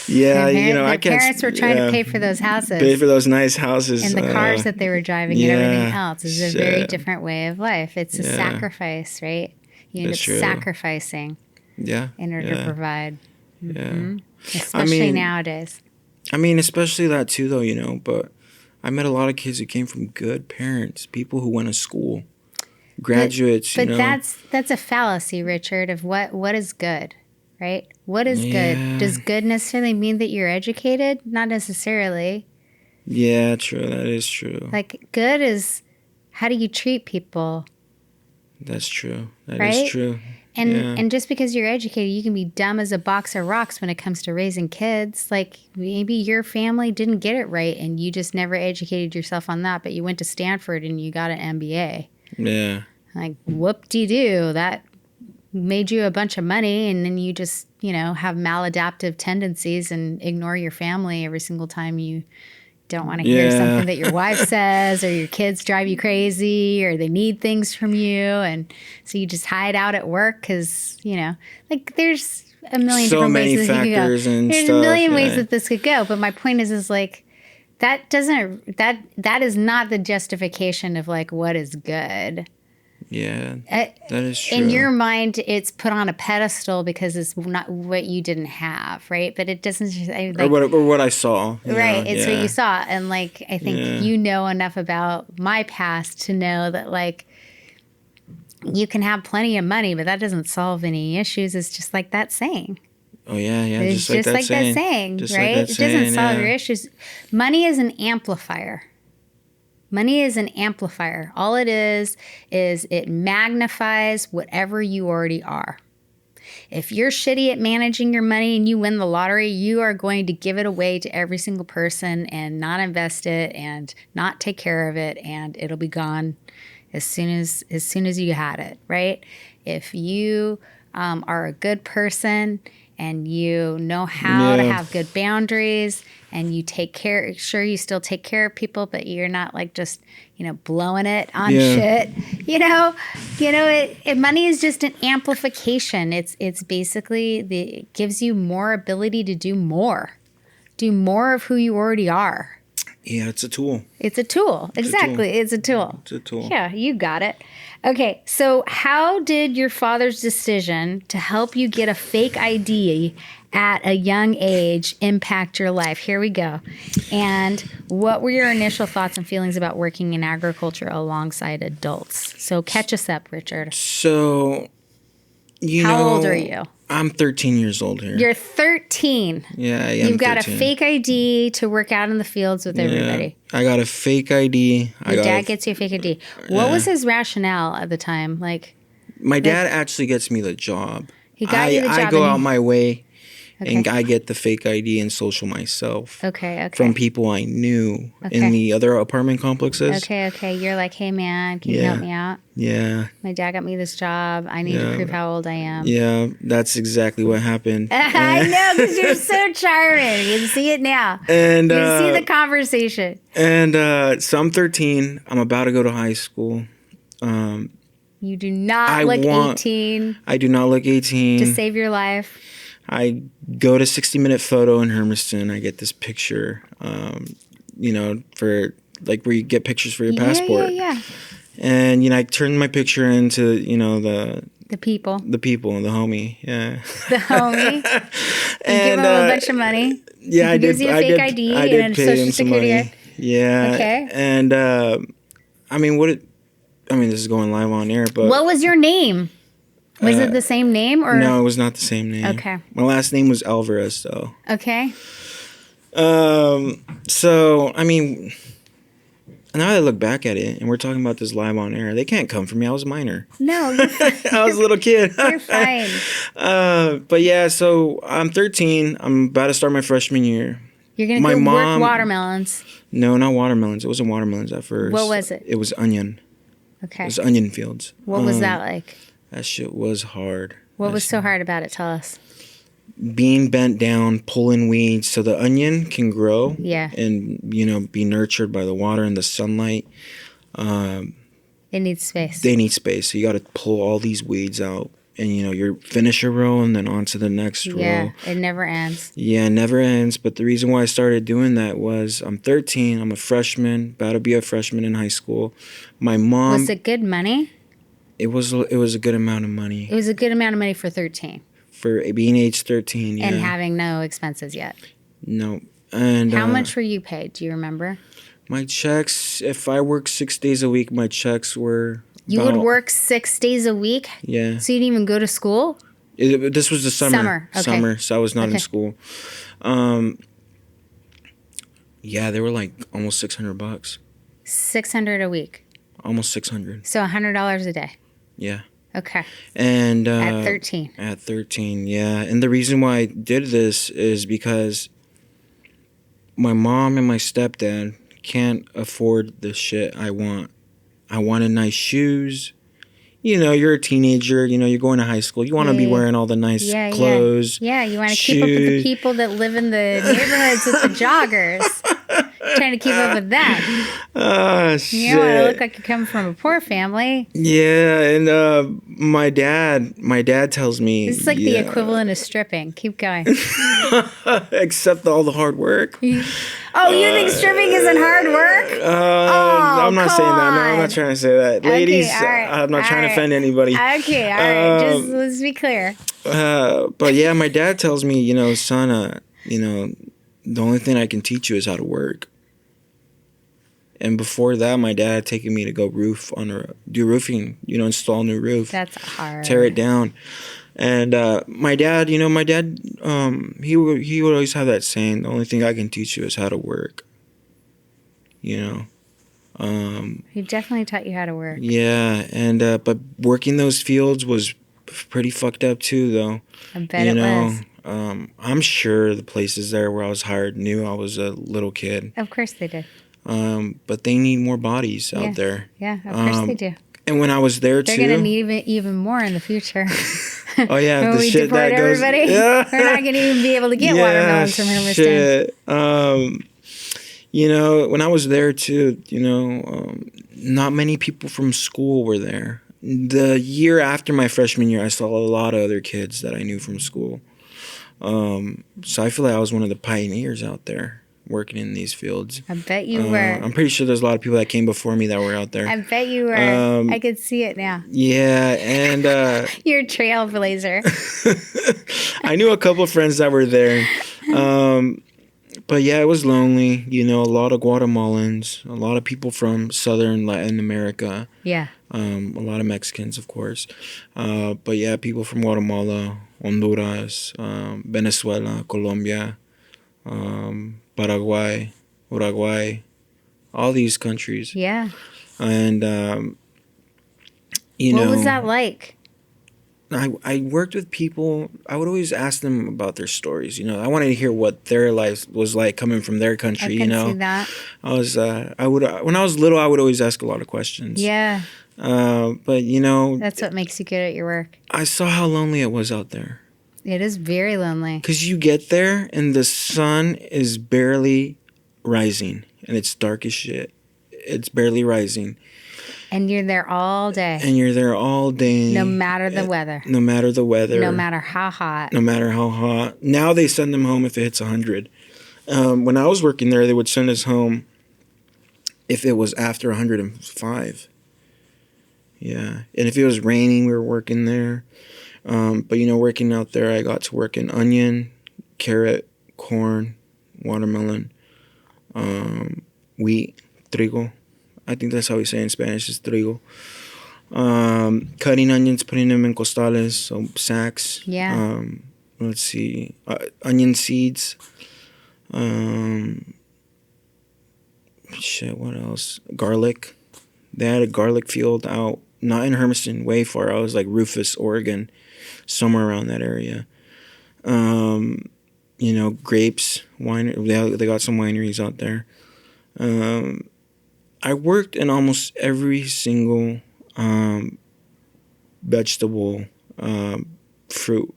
Speaker 2: Yeah,
Speaker 1: their parents were trying to pay for those houses.
Speaker 2: Pay for those nice houses.
Speaker 1: And the cars that they were driving and everything else is a very different way of life. It's a sacrifice, right? You end up sacrificing in order to provide. Mm-hmm. Especially nowadays.
Speaker 2: Especially that too, though, but I met a lot of kids who came from good parents, people who went to school, graduates.
Speaker 1: But that's a fallacy, Richard, of what is good, right? What is good? Does good necessarily mean that you're educated? Not necessarily.
Speaker 2: Yeah, true. That is true.
Speaker 1: Like, good is how do you treat people?
Speaker 2: That's true. That
Speaker 1: right?
Speaker 2: is true.
Speaker 1: And just because you're educated, you can be dumb as a box of rocks when it comes to raising kids. Like, maybe your family didn't get it right and you just never educated yourself on that, but you went to Stanford and you got an MBA.
Speaker 2: Yeah.
Speaker 1: Like, whoop-de-doo. That made you a bunch of money, and then you just, have maladaptive tendencies and ignore your family every single time you don't want to hear something that your wife says, or your kids drive you crazy, or they need things from you. And so you just hide out at work because, like there's a million
Speaker 2: so
Speaker 1: different
Speaker 2: many
Speaker 1: ways that you could go.
Speaker 2: factors and
Speaker 1: There's
Speaker 2: stuff,
Speaker 1: a million ways that this could go. But my point is like, that is not the justification of like what is good.
Speaker 2: Yeah, that is true.
Speaker 1: In your mind, it's put on a pedestal because it's not what you didn't have, right? But it doesn't.
Speaker 2: Or what I saw.
Speaker 1: Right, it's what you saw. And like, I think you know enough about my past to know that like, you can have plenty of money, but that doesn't solve any issues. It's just like that saying.
Speaker 2: Oh, yeah.
Speaker 1: It's just like that saying, right? It doesn't solve your issues. Money is an amplifier. Money is an amplifier. All it is it magnifies whatever you already are. If you're shitty at managing your money and you win the lottery, you are going to give it away to every single person and not invest it and not take care of it, and it'll be gone as soon as you had it, right? If you are a good person and you know how to have good boundaries and you sure you still take care of people, but you're not like just, blowing it on shit, money is just an amplification. It's basically it gives you more ability to do more of who you already are.
Speaker 2: Yeah, it's a tool.
Speaker 1: It's a tool. Exactly. It's a tool.
Speaker 2: It's a tool.
Speaker 1: Yeah, you got it. Okay, so how did your father's decision to help you get a fake ID at a young age impact your life? Here we go. And what were your initial thoughts and feelings about working in agriculture alongside adults? So catch us up, Richard.
Speaker 2: So,
Speaker 1: how old are you?
Speaker 2: I'm 13 years old here.
Speaker 1: You're 13.
Speaker 2: Yeah, I am.
Speaker 1: You've got
Speaker 2: 13.
Speaker 1: a fake ID to work out in the fields with everybody.
Speaker 2: I got a fake ID.
Speaker 1: Your dad gets you a fake ID. What was his rationale at the time? Like,
Speaker 2: my dad actually gets me the job.
Speaker 1: He got you the job.
Speaker 2: I go out my way. Okay. And I get the fake ID and social myself.
Speaker 1: Okay.
Speaker 2: From people I knew in the other apartment complexes.
Speaker 1: Okay. You're like, hey, man, can you help me out?
Speaker 2: Yeah.
Speaker 1: My dad got me this job. I need to prove how old I am.
Speaker 2: Yeah, that's exactly what happened.
Speaker 1: I know, because you're so charming. You can see it now.
Speaker 2: And
Speaker 1: you can see the conversation.
Speaker 2: And so I'm 13. I'm about to go to high school.
Speaker 1: You do not look 18.
Speaker 2: I do not look 18.
Speaker 1: To save your life.
Speaker 2: I go to 60-minute photo in Hermiston. I get this picture, for like where you get pictures for your passport.
Speaker 1: Yeah.
Speaker 2: And, I turned my picture into,
Speaker 1: the people,
Speaker 2: the homie. Yeah.
Speaker 1: The homie. You give him a bunch of money.
Speaker 2: Yeah, I did.
Speaker 1: Gives you a fake ID and a social security card.
Speaker 2: Yeah.
Speaker 1: Okay.
Speaker 2: And, this is going live on air, but.
Speaker 1: What was your name? Was it the same name or?
Speaker 2: No, it was not the same name.
Speaker 1: Okay.
Speaker 2: My last name was Alvarez, though.
Speaker 1: Okay.
Speaker 2: So, now I look back at it, and we're talking about this live on air. They can't come for me. I was a minor.
Speaker 1: No, you're fine.
Speaker 2: I was a little kid.
Speaker 1: You're fine.
Speaker 2: But yeah, so I'm 13. I'm about to start my freshman year.
Speaker 1: You're going to go work watermelons.
Speaker 2: No, not watermelons. It wasn't watermelons at first.
Speaker 1: What was it?
Speaker 2: It was onion.
Speaker 1: Okay.
Speaker 2: It was onion fields.
Speaker 1: What was that like?
Speaker 2: That shit was hard.
Speaker 1: What was so hard about it? Tell us.
Speaker 2: Being bent down, pulling weeds so the onion can grow.
Speaker 1: Yeah.
Speaker 2: And, be nurtured by the water and the sunlight.
Speaker 1: It needs space.
Speaker 2: They need space. So you got to pull all these weeds out. And, you finish a row and then on to the next row.
Speaker 1: Yeah, it never ends.
Speaker 2: Yeah, it never ends. But the reason why I started doing that was I'm 13. I'm a freshman, about to be a freshman in high school. My mom...
Speaker 1: Was it good money?
Speaker 2: It was a good amount of money.
Speaker 1: It was a good amount of money for 13.
Speaker 2: For being age 13, yeah.
Speaker 1: And having no expenses yet.
Speaker 2: No. And
Speaker 1: how much were you paid? Do you remember?
Speaker 2: My checks, if I worked 6 days a week, my checks were
Speaker 1: You would work 6 days a week?
Speaker 2: Yeah.
Speaker 1: So you didn't even go to school?
Speaker 2: This was the summer.
Speaker 1: Okay.
Speaker 2: Summer, so I was not in school. Yeah, they were like almost $600.
Speaker 1: $600 a week?
Speaker 2: Almost 600.
Speaker 1: So $100 a day?
Speaker 2: Yeah.
Speaker 1: Okay.
Speaker 2: And
Speaker 1: at 13.
Speaker 2: At 13, yeah. And the reason why I did this is because my mom and my stepdad can't afford the shit I want. I wanted nice shoes. You're a teenager. You're going to high school. You want to be wearing all the nice clothes.
Speaker 1: Yeah, you want to keep up with the people that live in the neighborhoods with the joggers. Trying to keep up with that.
Speaker 2: Oh, shit.
Speaker 1: You don't want to look like you come from a poor family.
Speaker 2: Yeah, and my dad tells me
Speaker 1: This is like the equivalent of stripping. Keep going.
Speaker 2: Except all the hard work.
Speaker 1: Oh, you think stripping isn't hard work?
Speaker 2: I'm not saying that. No, I'm
Speaker 1: on.
Speaker 2: not trying to say that. Ladies,
Speaker 1: all right,
Speaker 2: I'm not trying to
Speaker 1: right.
Speaker 2: offend anybody.
Speaker 1: Okay, all right. Just let's be clear.
Speaker 2: But yeah, my dad tells me, son, the only thing I can teach you is how to work. And before that, my dad had taken me to go do roofing, install a new roof.
Speaker 1: That's hard.
Speaker 2: Tear it down. And my dad, he would always have that saying, the only thing I can teach you is how to work.
Speaker 1: He definitely taught you how to work.
Speaker 2: Yeah, and but working those fields was pretty fucked up too, though.
Speaker 1: I bet it was.
Speaker 2: I'm sure the places there where I was hired knew I was a little kid.
Speaker 1: Of course they did.
Speaker 2: But they need more bodies out there.
Speaker 1: Yeah, of course they do.
Speaker 2: And when I was there
Speaker 1: They're
Speaker 2: too,
Speaker 1: going to need even more in the fucher.
Speaker 2: Oh yeah,
Speaker 1: when
Speaker 2: the
Speaker 1: we
Speaker 2: shit
Speaker 1: deport
Speaker 2: that goes.
Speaker 1: everybody,
Speaker 2: Yeah.
Speaker 1: we're not going to even be able to get watermelons from Hermiston.
Speaker 2: Shit. When I was there too, not many people from school were there. The year after my freshman year, I saw a lot of other kids that I knew from school. So I feel like I was one of the pioneers out there working in these fields.
Speaker 1: I bet you were.
Speaker 2: I'm pretty sure there's a lot of people that came before me that were out there.
Speaker 1: I bet you were. I could see it now.
Speaker 2: Yeah, and
Speaker 1: You're a trailblazer.
Speaker 2: I knew a couple of friends that were there. But yeah, it was lonely. A lot of Guatemalans, a lot of people from southern Latin America.
Speaker 1: Yeah.
Speaker 2: A lot of Mexicans, of course. But yeah, people from Guatemala, Honduras, Venezuela, Colombia, Paraguay, Uruguay, all these countries.
Speaker 1: Yeah.
Speaker 2: And,
Speaker 1: what was that like?
Speaker 2: I worked with people. I would always ask them about their stories. I wanted to hear what their life was like coming from their country.
Speaker 1: I can see that.
Speaker 2: When I was little, I would always ask a lot of questions.
Speaker 1: Yeah.
Speaker 2: But
Speaker 1: that's what makes you good at your work.
Speaker 2: I saw how lonely it was out there.
Speaker 1: It is very lonely.
Speaker 2: Because you get there and the sun is barely rising and it's dark as shit. It's barely rising.
Speaker 1: And you're there all day.
Speaker 2: No
Speaker 1: matter the weather.
Speaker 2: No matter the weather.
Speaker 1: No matter how hot.
Speaker 2: Now they send them home if it hits 100. When I was working there, they would send us home if it was after 105. Yeah. And if it was raining, we were working there. But working out there, I got to work in onion, carrot, corn, watermelon, wheat, trigo. I think that's how we say it in Spanish, is trigo. Cutting onions, putting them in costales, so sacks.
Speaker 1: Yeah.
Speaker 2: Let's see, onion seeds. What else? Garlic. They had a garlic field out, not in Hermiston, way far. I was like Rufus, Oregon, somewhere around that area. Grapes, wine. They got some wineries out there. I worked in almost every single vegetable, fruit.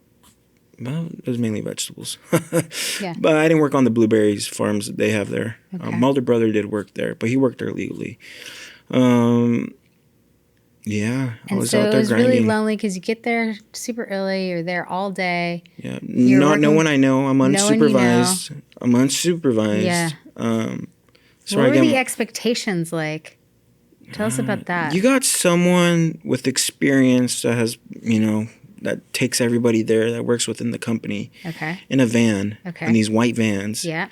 Speaker 2: Well, it was mainly vegetables.
Speaker 1: Yeah.
Speaker 2: But I didn't work on the blueberries farms that they have there.
Speaker 1: Okay.
Speaker 2: My older brother did work there, but he worked there legally. Yeah, I was out there grinding. And so it was
Speaker 1: really lonely because you get there super early. You're there all day.
Speaker 2: Yeah, no one I know. I'm unsupervised. I'm unsupervised.
Speaker 1: Yeah.
Speaker 2: So
Speaker 1: what were the expectations like? Tell us about that.
Speaker 2: You got someone with experience that has, that takes everybody there, that works within the company.
Speaker 1: Okay.
Speaker 2: In a van.
Speaker 1: Okay.
Speaker 2: In these white vans.
Speaker 1: Yeah.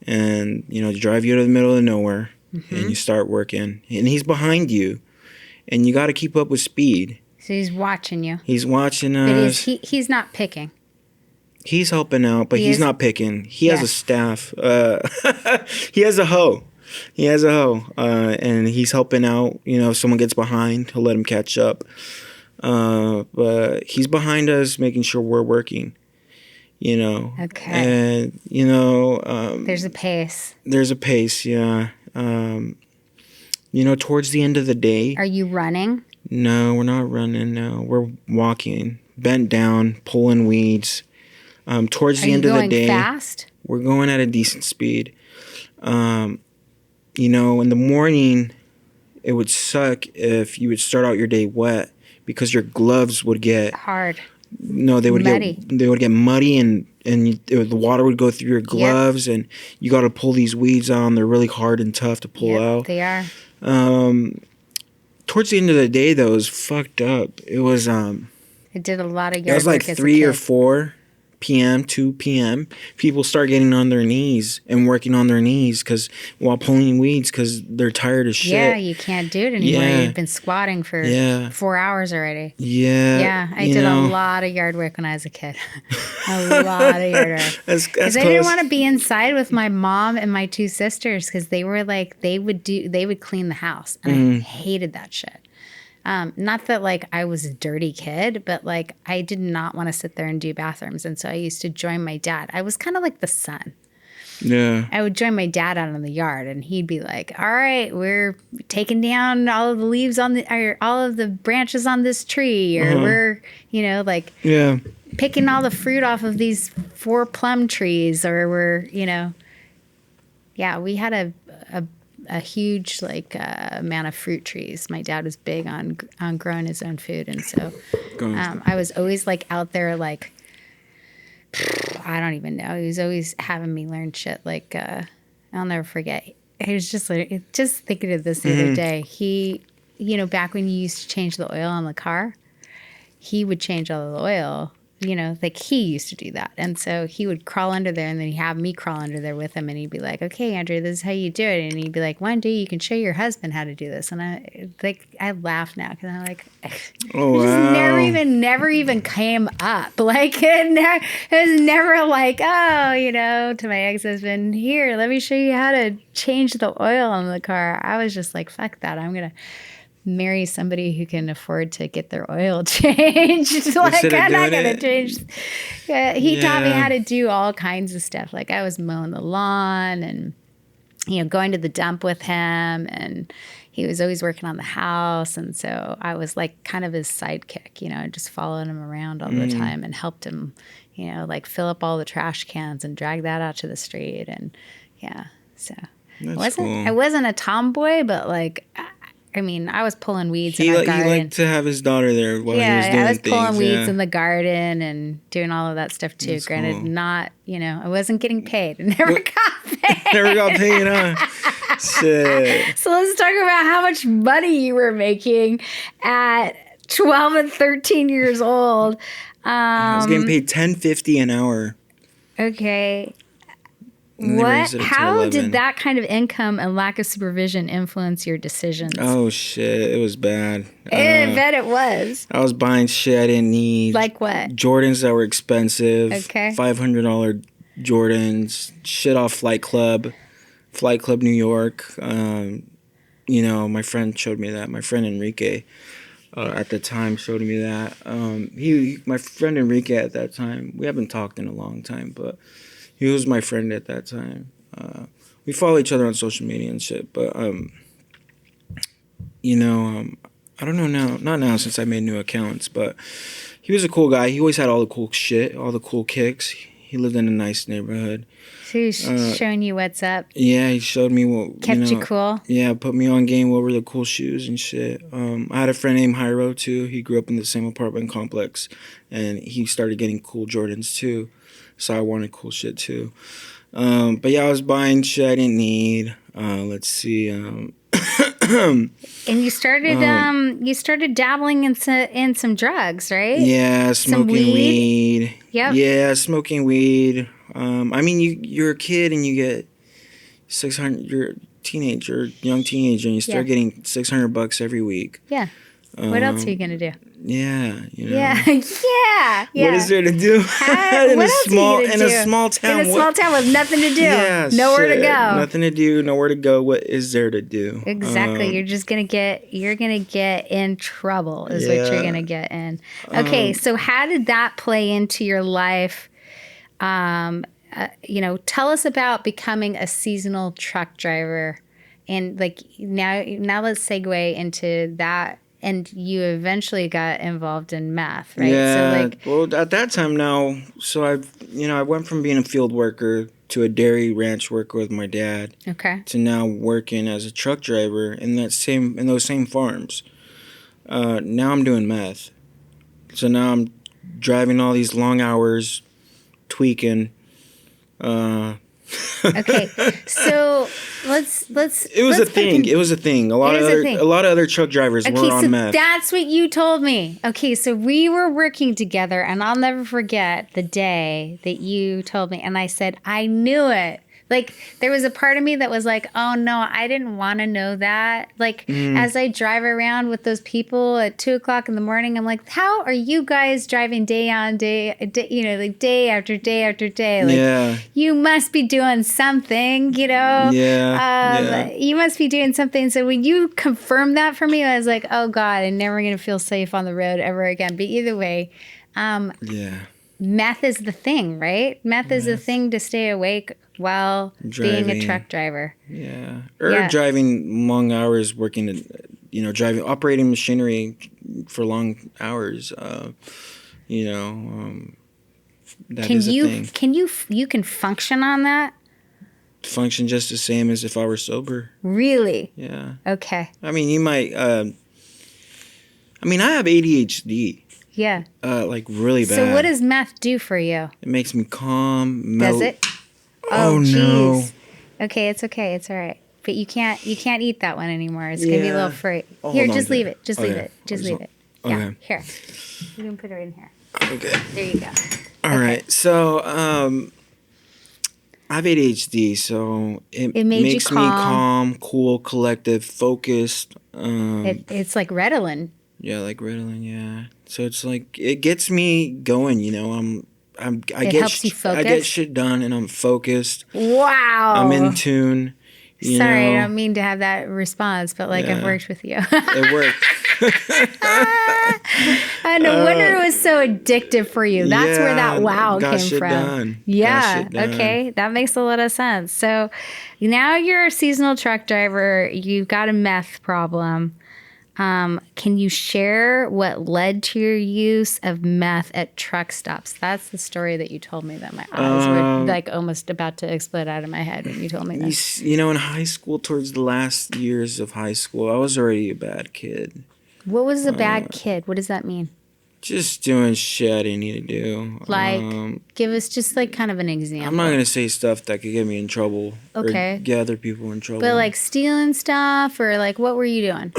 Speaker 2: And, drive you to the middle of nowhere. Mm-hmm. And you start working. And he's behind you. And you got to keep up with speed.
Speaker 1: So he's watching you.
Speaker 2: He's watching us.
Speaker 1: But he's not picking.
Speaker 2: He's helping out, but he's not picking. He has a staff. He has a hoe. And he's helping out. If someone gets behind, he'll let him catch up. But he's behind us, making sure we're working.
Speaker 1: Okay.
Speaker 2: And,
Speaker 1: there's a pace.
Speaker 2: Yeah. Towards the end of the day.
Speaker 1: Are you running?
Speaker 2: No, we're not running. No, we're walking, bent down, pulling weeds. Towards the end of the day.
Speaker 1: Are you going fast?
Speaker 2: We're going at a decent speed. in the morning, it would suck if you would start out your day wet because your gloves would get
Speaker 1: hard.
Speaker 2: No, they would
Speaker 1: Muddy.
Speaker 2: get muddy and the water would go through your gloves and you got to pull these weeds out. They're really hard and tough to pull out.
Speaker 1: They are.
Speaker 2: Towards the end of the day, though, it was fucked up. It was
Speaker 1: It did a lot of yard
Speaker 2: it was like
Speaker 1: work
Speaker 2: 3 or 4 p.m., 2 p.m. People start getting on their knees and working on their knees while pulling weeds because they're tired as shit.
Speaker 1: Yeah, you can't do it anymore.
Speaker 2: Yeah.
Speaker 1: You've been squatting for 4 hours already.
Speaker 2: Yeah.
Speaker 1: Yeah, I did a lot of yard work when I was a kid. A lot of yard work. Because I didn't want to be inside with my mom and my 2 sisters because they were like, they would clean the house. And I hated that shit. Not that like I was a dirty kid, but like I did not want to sit there and do bathrooms. And so I used to join my dad. I was kind of like the son.
Speaker 2: Yeah.
Speaker 1: I would join my dad out in the yard and he'd be like, all right, we're taking down all of the leaves or all of the branches on this tree. Or we're, like picking all the fruit off of these 4 plum trees. Or we're, we had a huge amount of fruit trees. My dad was big on growing his own food, and so I was always like out there like I don't even know. He was always having me learn shit. Like I'll never forget. He was just thinking of this the other day. He, back when you used to change the oil on the car, he would change all the oil. Like he used to do that. And so he would crawl under there and then he'd have me crawl under there with him and he'd be like, okay, Andrew, this is how you do it. And he'd be like, one day you can show your husband how to do this. And I laugh now because I'm like,
Speaker 2: oh, wow.
Speaker 1: never even came up. Like it was never like, to my ex-husband, here, let me show you how to change the oil on the car. I was just like, fuck that. I'm going to marry somebody who can afford to get their oil changed. Like I'm not gonna change. He taught me how to do all kinds of stuff. Like I was mowing the lawn and going to the dump with him, and he was always working on the house, and so I was like kind of his sidekick. Just following him around all the time and helped him, like fill up all the trash cans and drag that out to the street, and so I wasn't a tomboy, but like. I was pulling weeds in our garden. He liked
Speaker 2: to have his daughter there while he was doing things.
Speaker 1: I was pulling weeds in the garden and doing all of that stuff too. That's Granted, not, I wasn't getting paid. I never got paid.
Speaker 2: Never got paid, huh? Shit.
Speaker 1: So let's talk about how much money you were making at 12 and 13 years old.
Speaker 2: I was getting paid $10.50 an hour.
Speaker 1: Okay. How did that kind of income and lack of supervision influence your decisions?
Speaker 2: Oh shit, it was bad.
Speaker 1: I bet it was.
Speaker 2: I was buying shit I didn't need.
Speaker 1: Like what?
Speaker 2: Jordans that were expensive.
Speaker 1: Okay.
Speaker 2: $500 Jordans. Shit off Flight Club New York. My friend showed me that. My friend Enrique at the time showed me that. My friend Enrique at that time, we haven't talked in a long time, but he was my friend at that time. We follow each other on social media and shit, but I don't know now. Not now since I made new accounts, but he was a cool guy. He always had all the cool shit, all the cool kicks. He lived in a nice neighborhood.
Speaker 1: So he's showing you what's up.
Speaker 2: Yeah, he showed me what
Speaker 1: kept you cool.
Speaker 2: Yeah, put me on game. What were the cool shoes and shit. I had a friend named Jairo too. He grew up in the same apartment complex, and he started getting cool Jordans too. So I wanted cool shit too. But yeah, I was buying shit I didn't need. Let's see. And
Speaker 1: you started dabbling in some drugs, right?
Speaker 2: Yeah, smoking weed.
Speaker 1: Yep.
Speaker 2: Yeah, smoking weed. You're a kid and you get 600. You're a young teenager, and you start getting $600 every week.
Speaker 1: Yeah. What else are you gonna do?
Speaker 2: Yeah,
Speaker 1: Yeah.
Speaker 2: What is there to do? In a small town?
Speaker 1: In a small town with nothing to do.
Speaker 2: Yeah,
Speaker 1: nowhere to go.
Speaker 2: Nothing to do. Nowhere to go. What is there to do?
Speaker 1: Exactly. You're gonna get in trouble. Is what you're gonna get in. Okay. So how did that play into your life? Tell us about becoming a seasonal truck driver, and like now let's segue into that. and you eventually got involved in meth, right?
Speaker 2: Yeah.
Speaker 1: So
Speaker 2: Well, at that time now, so I went from being a field worker to a dairy ranch worker with my dad
Speaker 1: okay.
Speaker 2: to now working as a truck driver in those same farms. Now I'm doing meth. So now I'm driving all these long hours, tweaking.
Speaker 1: Okay. So let's
Speaker 2: It was a thing. It was a thing. A lot of other truck drivers were on meth.
Speaker 1: That's what you told me. Okay, so we were working together, and I'll never forget the day that you told me, and I said, I knew it. Like, there was a part of me that was like, oh no, I didn't want to know that. Like, as I drive around with those people at 2:00 in the morning, I'm like, how are you guys driving day on day, like day after day after day? Like, you must be doing something, you know? You must be doing something. So when you confirmed that for me, I was like, oh God, I'm never going to feel safe on the road ever again. But either way, meth is the thing, right? Meth is the thing to stay awake while being a truck driver.
Speaker 2: Yeah. Or driving long hours, working, driving, operating machinery for long hours. That is a thing.
Speaker 1: You can function on that?
Speaker 2: Function just the same as if I were sober.
Speaker 1: Really?
Speaker 2: Yeah.
Speaker 1: Okay.
Speaker 2: I mean, you might, I have ADHD.
Speaker 1: Yeah.
Speaker 2: Like really bad.
Speaker 1: So what does meth do for you?
Speaker 2: It makes me calm.
Speaker 1: Does it?
Speaker 2: Oh no.
Speaker 1: Okay, it's okay. It's all right. But you can't eat that one anymore. It's gonna be a little free.
Speaker 2: Oh,
Speaker 1: here, just leave it. Just leave it. Just leave it.
Speaker 2: Okay.
Speaker 1: Yeah. Here. You can put it in here.
Speaker 2: Okay.
Speaker 1: There you go.
Speaker 2: All right. So I have ADHD, so it makes me calm, cool, collected, focused.
Speaker 1: It's like Ritalin.
Speaker 2: Yeah, like Ritalin. Yeah. So it's like it gets me going. It
Speaker 1: helps you focus.
Speaker 2: I get shit done, and I'm focused.
Speaker 1: Wow.
Speaker 2: I'm in tune.
Speaker 1: Sorry, I don't mean to have that response, but I've worked with you.
Speaker 2: It worked.
Speaker 1: No wonder it was so addictive for you. That's where that wow
Speaker 2: got
Speaker 1: came
Speaker 2: shit
Speaker 1: from.
Speaker 2: Done.
Speaker 1: Yeah. Okay. That makes a lot of sense. So now you're a seasonal truck driver. You've got a meth problem. Can you share what led to your use of meth at truck stops? That's the story that you told me that my eyes were almost about to explode out of my head when you told me that.
Speaker 2: In high school, towards the last years of high school, I was already a bad kid.
Speaker 1: What was a bad kid? What does that mean?
Speaker 2: Just doing shit I didn't need to do.
Speaker 1: Give us just kind of an example.
Speaker 2: I'm not going to say stuff that could get me in trouble.
Speaker 1: Okay.
Speaker 2: Or get other people in trouble.
Speaker 1: But stealing stuff or what were you doing?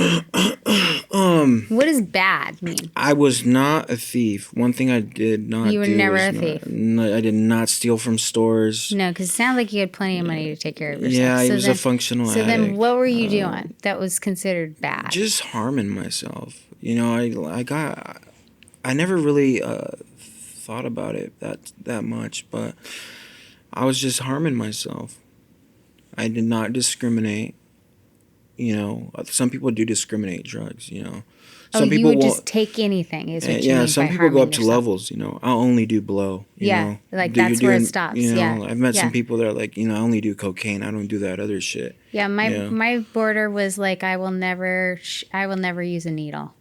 Speaker 1: What does bad mean?
Speaker 2: I was not a thief. One thing I did not do.
Speaker 1: You were never a thief.
Speaker 2: I did not steal from stores.
Speaker 1: No, because it sounded like you had plenty of money to take care of yourself.
Speaker 2: Yeah, I was a functional addict.
Speaker 1: So then what were you doing that was considered bad?
Speaker 2: Just harming myself. I never really thought about it that much, but I was just harming myself. I did not discriminate. Some people do discriminate drugs. Some people
Speaker 1: you would just take anything. Is what you mean
Speaker 2: some
Speaker 1: by
Speaker 2: people go up to
Speaker 1: yourself.
Speaker 2: levels. I'll only do blow.
Speaker 1: That's where it stops.
Speaker 2: I've met some people that are like, I only do cocaine. I don't do that other shit.
Speaker 1: Yeah, my border was I will never use a needle.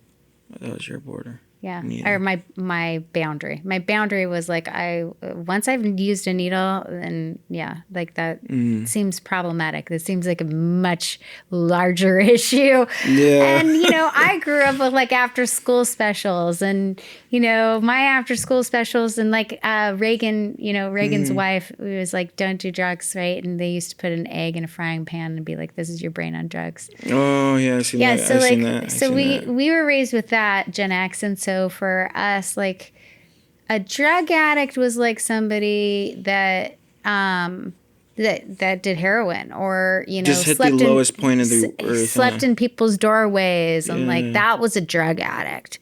Speaker 2: That was your border.
Speaker 1: Yeah. Or my boundary. My boundary was once I've used a needle, then that seems problematic. That seems like a much larger issue.
Speaker 2: Yeah.
Speaker 1: And I grew up with after school specials, and my after school specials, and Reagan, Reagan's wife was don't do drugs, right? And they used to put an egg in a frying pan and be like, this is your brain on drugs.
Speaker 2: Oh yeah, I seen that.
Speaker 1: So we were raised with that, Gen X, and so for us, a drug addict was somebody that that did heroin, or
Speaker 2: just hit the lowest point of the earth,
Speaker 1: slept in people's doorways, and that was a drug addict.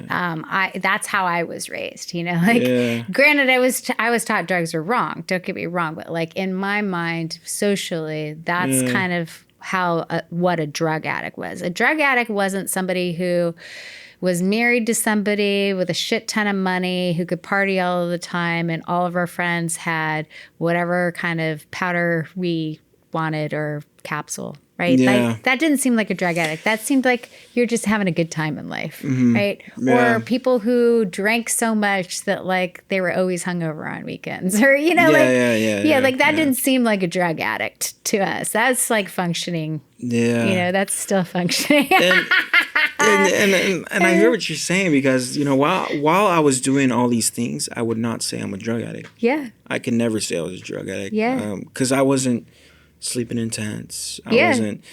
Speaker 1: That's how I was raised. Granted, I was taught drugs are wrong. Don't get me wrong, but in my mind, socially, that's kind of how what a drug addict was. A drug addict wasn't somebody who was married to somebody with a shit ton of money who could party all of the time, and all of our friends had whatever kind of powder we wanted or capsule. right?
Speaker 2: Yeah.
Speaker 1: Like, that didn't seem like a drug addict. That seemed like you're just having a good time in life,
Speaker 2: Mm-hmm.
Speaker 1: right?
Speaker 2: Yeah.
Speaker 1: Or people who drank so much that like they were always hungover on weekends, or like that didn't seem like a drug addict to us. That's like functioning.
Speaker 2: Yeah.
Speaker 1: That's still functioning.
Speaker 2: And I hear what you're saying, because while I was doing all these things, I would not say I'm a drug addict.
Speaker 1: Yeah.
Speaker 2: I can never say I was a drug addict.
Speaker 1: Yeah.
Speaker 2: Because I wasn't sleeping in tents. I
Speaker 1: Yeah.
Speaker 2: wasn't.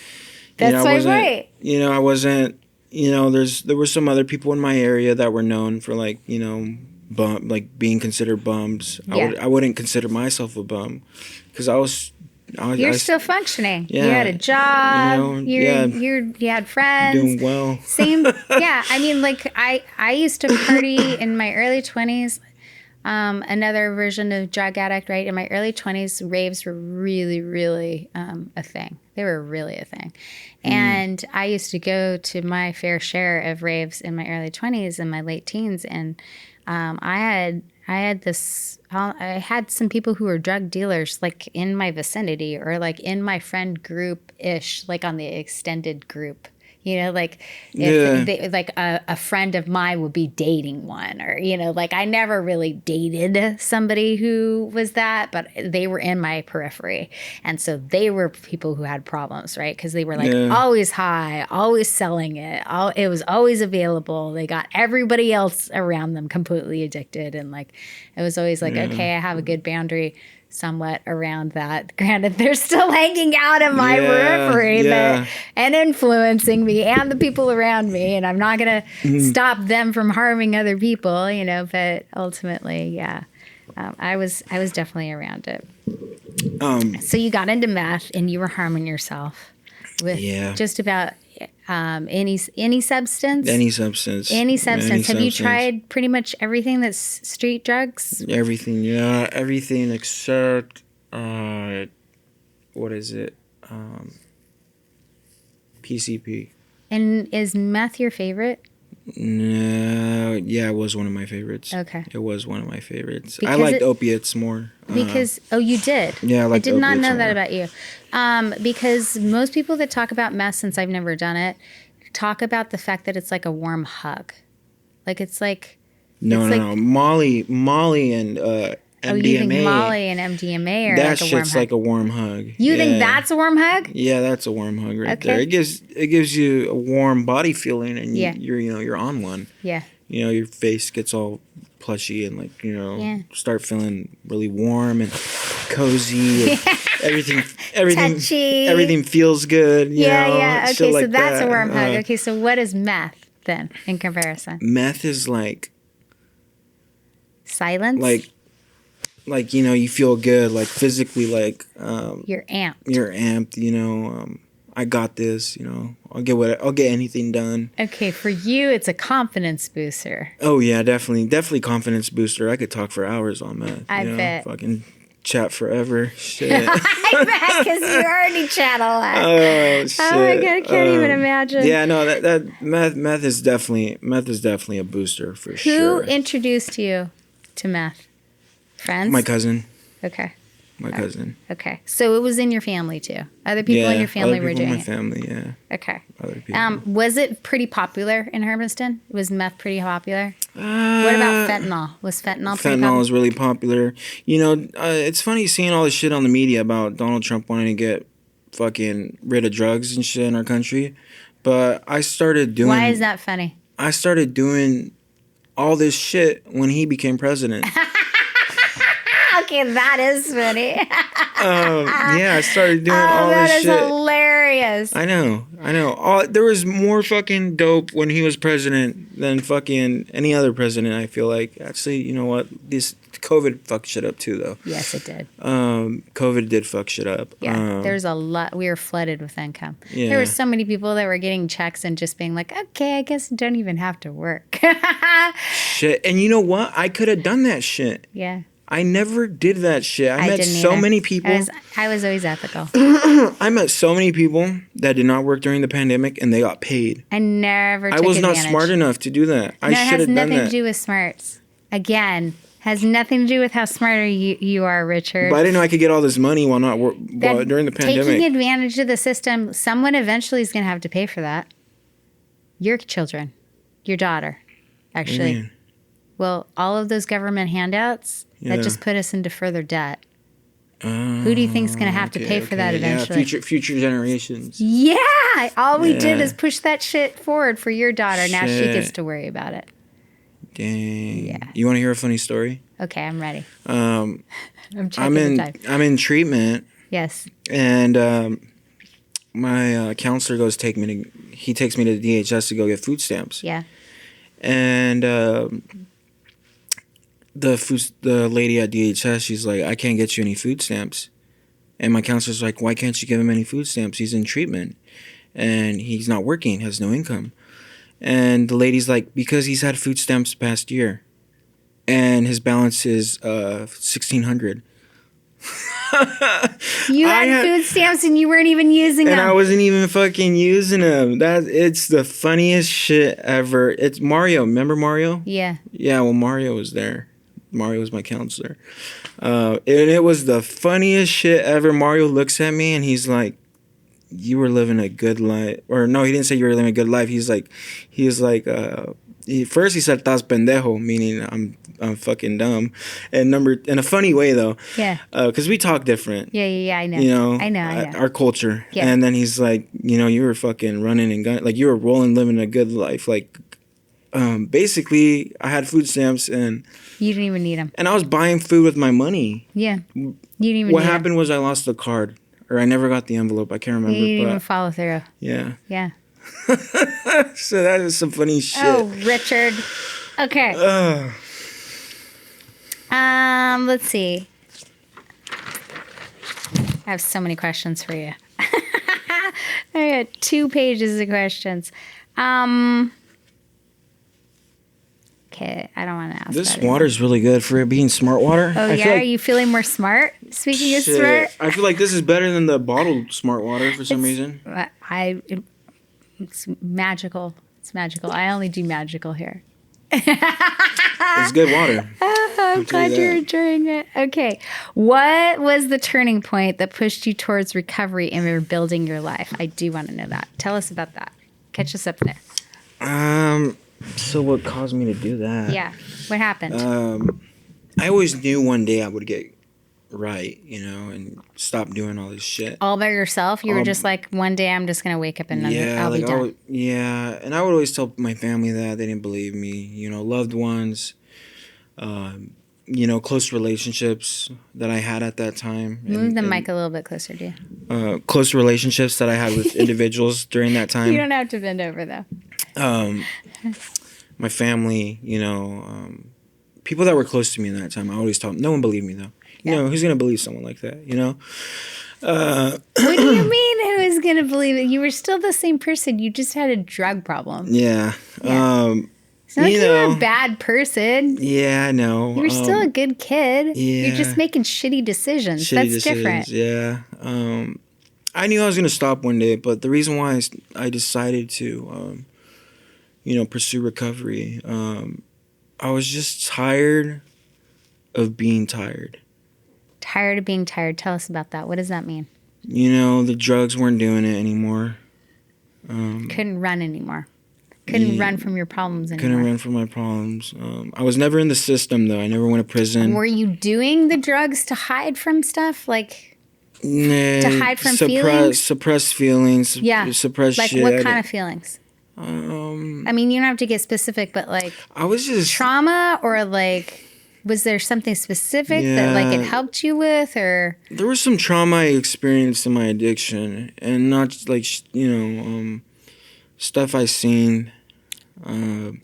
Speaker 1: That's right.
Speaker 2: I wasn't. There were some other people in my area that were known for like being considered bums.
Speaker 1: Yeah.
Speaker 2: I wouldn't consider myself a bum, because
Speaker 1: You're still functioning.
Speaker 2: Yeah,
Speaker 1: you had a job. You had friends.
Speaker 2: Doing well.
Speaker 1: Same. Yeah. I mean, like I used to party in my early 20s. Another version of drug addict, right? In my early 20s, raves were really, really a thing. They were really a thing. And I used to go to my fair share of raves in my early 20s and my late teens. And I had some people who were drug dealers like in my vicinity, or like in my friend group-ish, like on the extended group. Like if they, like a friend of mine would be dating one, or, like I never really dated somebody who was that, but they were in my periphery. And so they were people who had problems, right? Because they were like always high, always selling it. It was always available. They got everybody else around them completely addicted. And like, it was always like, okay, I have a good boundary somewhat around that. Granted, they're still hanging out in my periphery and influencing me and the people around me, and I'm not going to stop them from harming other people, but ultimately, I was definitely around it. So you got into meth and you were harming yourself with just about any substance? Any substance. Have you tried pretty much everything that's street drugs?
Speaker 2: Everything, everything except what is it? PCP.
Speaker 1: And is meth your favorite?
Speaker 2: No, it was one of my favorites.
Speaker 1: Okay.
Speaker 2: It was one of my favorites. I liked opiates more.
Speaker 1: Because, you did?
Speaker 2: Yeah,
Speaker 1: I did not know that about you. Because most people that talk about meth, since I've never done it, talk about the fact that it's like a warm hug. Like it's like...
Speaker 2: No. Molly and MDMA.
Speaker 1: Oh, you think Molly and MDMA are like a warm hug? That shit's
Speaker 2: like a warm hug.
Speaker 1: You think that's a warm hug?
Speaker 2: Yeah, that's a warm hug right there. It gives you a warm body feeling, and you're on one.
Speaker 1: Yeah.
Speaker 2: Your face gets all plushy and like start feeling really warm and cozy. And everything
Speaker 1: touchy.
Speaker 2: Everything feels good.
Speaker 1: Okay, so that's a warm hug. Okay, so what is meth then in comparison?
Speaker 2: Meth is like
Speaker 1: silence.
Speaker 2: Like you feel good, like physically, like
Speaker 1: you're amped.
Speaker 2: I got this. I'll get anything done.
Speaker 1: Okay, for you, it's a confidence booster.
Speaker 2: Oh yeah, definitely confidence booster. I could talk for hours on that.
Speaker 1: I bet.
Speaker 2: Fucking chat forever. Shit.
Speaker 1: I bet, because you already chat a lot.
Speaker 2: Oh shit.
Speaker 1: Oh my god, I can't even imagine.
Speaker 2: Yeah, no, that meth is definitely a booster for sure.
Speaker 1: Who introduced you to meth? Friends?
Speaker 2: My cousin.
Speaker 1: Okay.
Speaker 2: My cousin.
Speaker 1: Okay. So it was in your family too? Other people in your family were doing it?
Speaker 2: my family, yeah.
Speaker 1: Okay.
Speaker 2: Other people.
Speaker 1: Was it pretty popular in Hermiston? Was meth pretty popular? What about fentanyl? Was fentanyl pretty popular?
Speaker 2: Fentanyl was really popular. It's funny seeing all this shit on the media about Donald Trump wanting to get fucking rid of drugs and shit in our country. But I started doing...
Speaker 1: Why is that funny?
Speaker 2: I started doing all this shit when he became president.
Speaker 1: Okay, that is funny.
Speaker 2: I started doing all this shit.
Speaker 1: That is hilarious.
Speaker 2: I know. There was more fucking dope when he was president than fucking any other president, I feel like. Actually, you know what? This COVID fucked shit up too, though.
Speaker 1: Yes, it did.
Speaker 2: COVID did fuck shit up.
Speaker 1: Yeah, there's a lot. We were flooded with income.
Speaker 2: Yeah.
Speaker 1: There were so many people that were getting checks and just being like, okay, I guess I don't even have to work.
Speaker 2: Shit. And you know what? I could have done that shit.
Speaker 1: Yeah.
Speaker 2: I never did that shit. I met so many people.
Speaker 1: I was always ethical.
Speaker 2: I met so many people that did not work during the pandemic, and they got paid.
Speaker 1: I never took
Speaker 2: I was
Speaker 1: advantage.
Speaker 2: not smart enough to do that. I should have done that.
Speaker 1: It has nothing to do with smarts. Again, Has nothing to do with how smart you are, Richard.
Speaker 2: But I didn't know I could get all this money while during the pandemic.
Speaker 1: Taking advantage of the system, someone eventually is going to have to pay for that. Your children, your daughter, actually. Well, all of those government handouts, that just put us into further debt. Who do you think is going to have to pay for that eventually?
Speaker 2: Yeah, future generations.
Speaker 1: Yeah. All we did is push that shit forward for your daughter. Now she gets to worry about it.
Speaker 2: Dang. Yeah. You want to hear a funny story?
Speaker 1: Okay, I'm ready.
Speaker 2: I'm in treatment.
Speaker 1: Yes.
Speaker 2: And my counselor takes me to DHS to go get food stamps.
Speaker 1: Yeah.
Speaker 2: And the lady at DHS, she's like, I can't get you any food stamps. And my counselor's like, why can't you give him any food stamps? He's in treatment and he's not working, has no income. And the lady's like, because he's had food stamps the past year and his balance is $1,600.
Speaker 1: You had food stamps and you weren't even using them.
Speaker 2: And I wasn't even fucking using them. It's the funniest shit ever. It's Mario. Remember Mario?
Speaker 1: Yeah.
Speaker 2: Yeah, well, Mario was there. Mario was my counselor. And it was the funniest shit ever. Mario looks at me and he's like, you were living a good life. Or no, he didn't say you were living a good life. First he said, "Estás pendejo," meaning I'm fucking dumb. And in a funny way though.
Speaker 1: Yeah.
Speaker 2: Because we talk different.
Speaker 1: Yeah, I know.
Speaker 2: You know.
Speaker 1: I know.
Speaker 2: Our culture.
Speaker 1: Yeah.
Speaker 2: And then he's like, you were fucking running and gunning. Like you were rolling, living a good life. Like, basically I had food stamps and.
Speaker 1: You didn't even need them.
Speaker 2: And I was buying food with my money.
Speaker 1: Yeah. You didn't even
Speaker 2: What happened was I lost the card. Or I never got the envelope. I can't remember.
Speaker 1: You didn't even follow through.
Speaker 2: Yeah.
Speaker 1: Yeah.
Speaker 2: So that is some funny shit.
Speaker 1: Oh, Richard. Okay. Let's see. I have so many questions for you. I got 2 pages of questions. Okay, I don't want to ask
Speaker 2: this water's really good for it being smart water.
Speaker 1: Oh, yeah? Are you feeling more smart? Speaking of smart?
Speaker 2: I feel like this is better than the bottled smart water for some reason.
Speaker 1: It's magical. It's magical. I only do magical here.
Speaker 2: It's good water.
Speaker 1: I'm glad you're enjoying it. Okay. What was the turning point that pushed you towards recovery and rebuilding your life? I do want to know that. Tell us about that. Catch us up there.
Speaker 2: So what caused me to do that?
Speaker 1: Yeah. What happened?
Speaker 2: I always knew one day I would get right, and stop doing all this shit.
Speaker 1: All by yourself? You were just like, one day I'm just going to wake up and I'll be done.
Speaker 2: And I would always tell my family that. They didn't believe me. Loved ones, close relationships that I had at that time.
Speaker 1: Move the mic a little bit closer to you.
Speaker 2: Close relationships that I had with individuals during that time.
Speaker 1: You don't have to bend over, though.
Speaker 2: My family, people that were close to me in that time, I always told them, no one believed me though. Who's going to believe someone like that,
Speaker 1: What do you mean who is going to believe it? You were still the same person. You just had a drug problem.
Speaker 2: Yeah.
Speaker 1: It's not like you were a bad person.
Speaker 2: Yeah, I know.
Speaker 1: You were still a good kid.
Speaker 2: Yeah.
Speaker 1: You're just making shitty decisions. That's different.
Speaker 2: Yeah. I knew I was going to stop one day, but the reason why I decided to, pursue recovery, I was just tired of being tired.
Speaker 1: Tired of being tired. Tell us about that. What does that mean?
Speaker 2: The drugs weren't doing it anymore.
Speaker 1: Couldn't run anymore. Couldn't run from your problems anymore.
Speaker 2: Couldn't run from my problems. I was never in the system, though. I never went to prison.
Speaker 1: Were you doing the drugs to hide from stuff? To hide from feelings?
Speaker 2: Suppress feelings.
Speaker 1: Yeah.
Speaker 2: Suppress shit.
Speaker 1: What kind of feelings? I mean, you don't have to get specific, but
Speaker 2: I was just
Speaker 1: trauma or was there something specific that it helped you with, or
Speaker 2: there was some trauma I experienced in my addiction, and not stuff I seen.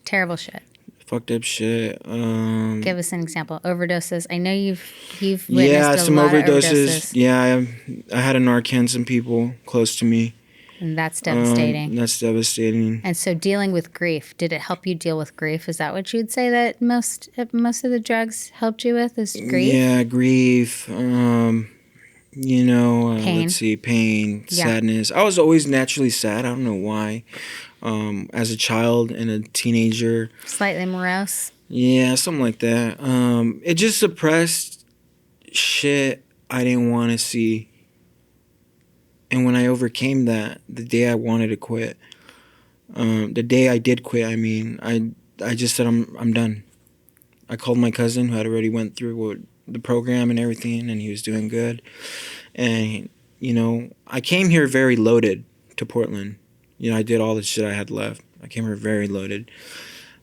Speaker 1: Terrible shit.
Speaker 2: Fucked up shit.
Speaker 1: Give us an example. Overdoses. I know you've witnessed
Speaker 2: some
Speaker 1: a lot
Speaker 2: overdoses. Yeah, I had to Narcan some people close to me.
Speaker 1: And that's devastating.
Speaker 2: That's devastating.
Speaker 1: And so dealing with grief, did it help you deal with grief? Is that what you would say that most of the drugs helped you with, is grief?
Speaker 2: Yeah, grief.
Speaker 1: Pain.
Speaker 2: Let's see, pain, sadness. I was always naturally sad. I don't know why. As a child and a teenager.
Speaker 1: Slightly morose?
Speaker 2: Yeah, something like that. It just suppressed shit I didn't want to see. And when I overcame that, the day I wanted to quit, the day I did quit, I just said I'm done. I called my cousin who had already went through the program and everything, and he was doing good. And I came here very loaded to Portland. I did all the shit I had left. I came here very loaded.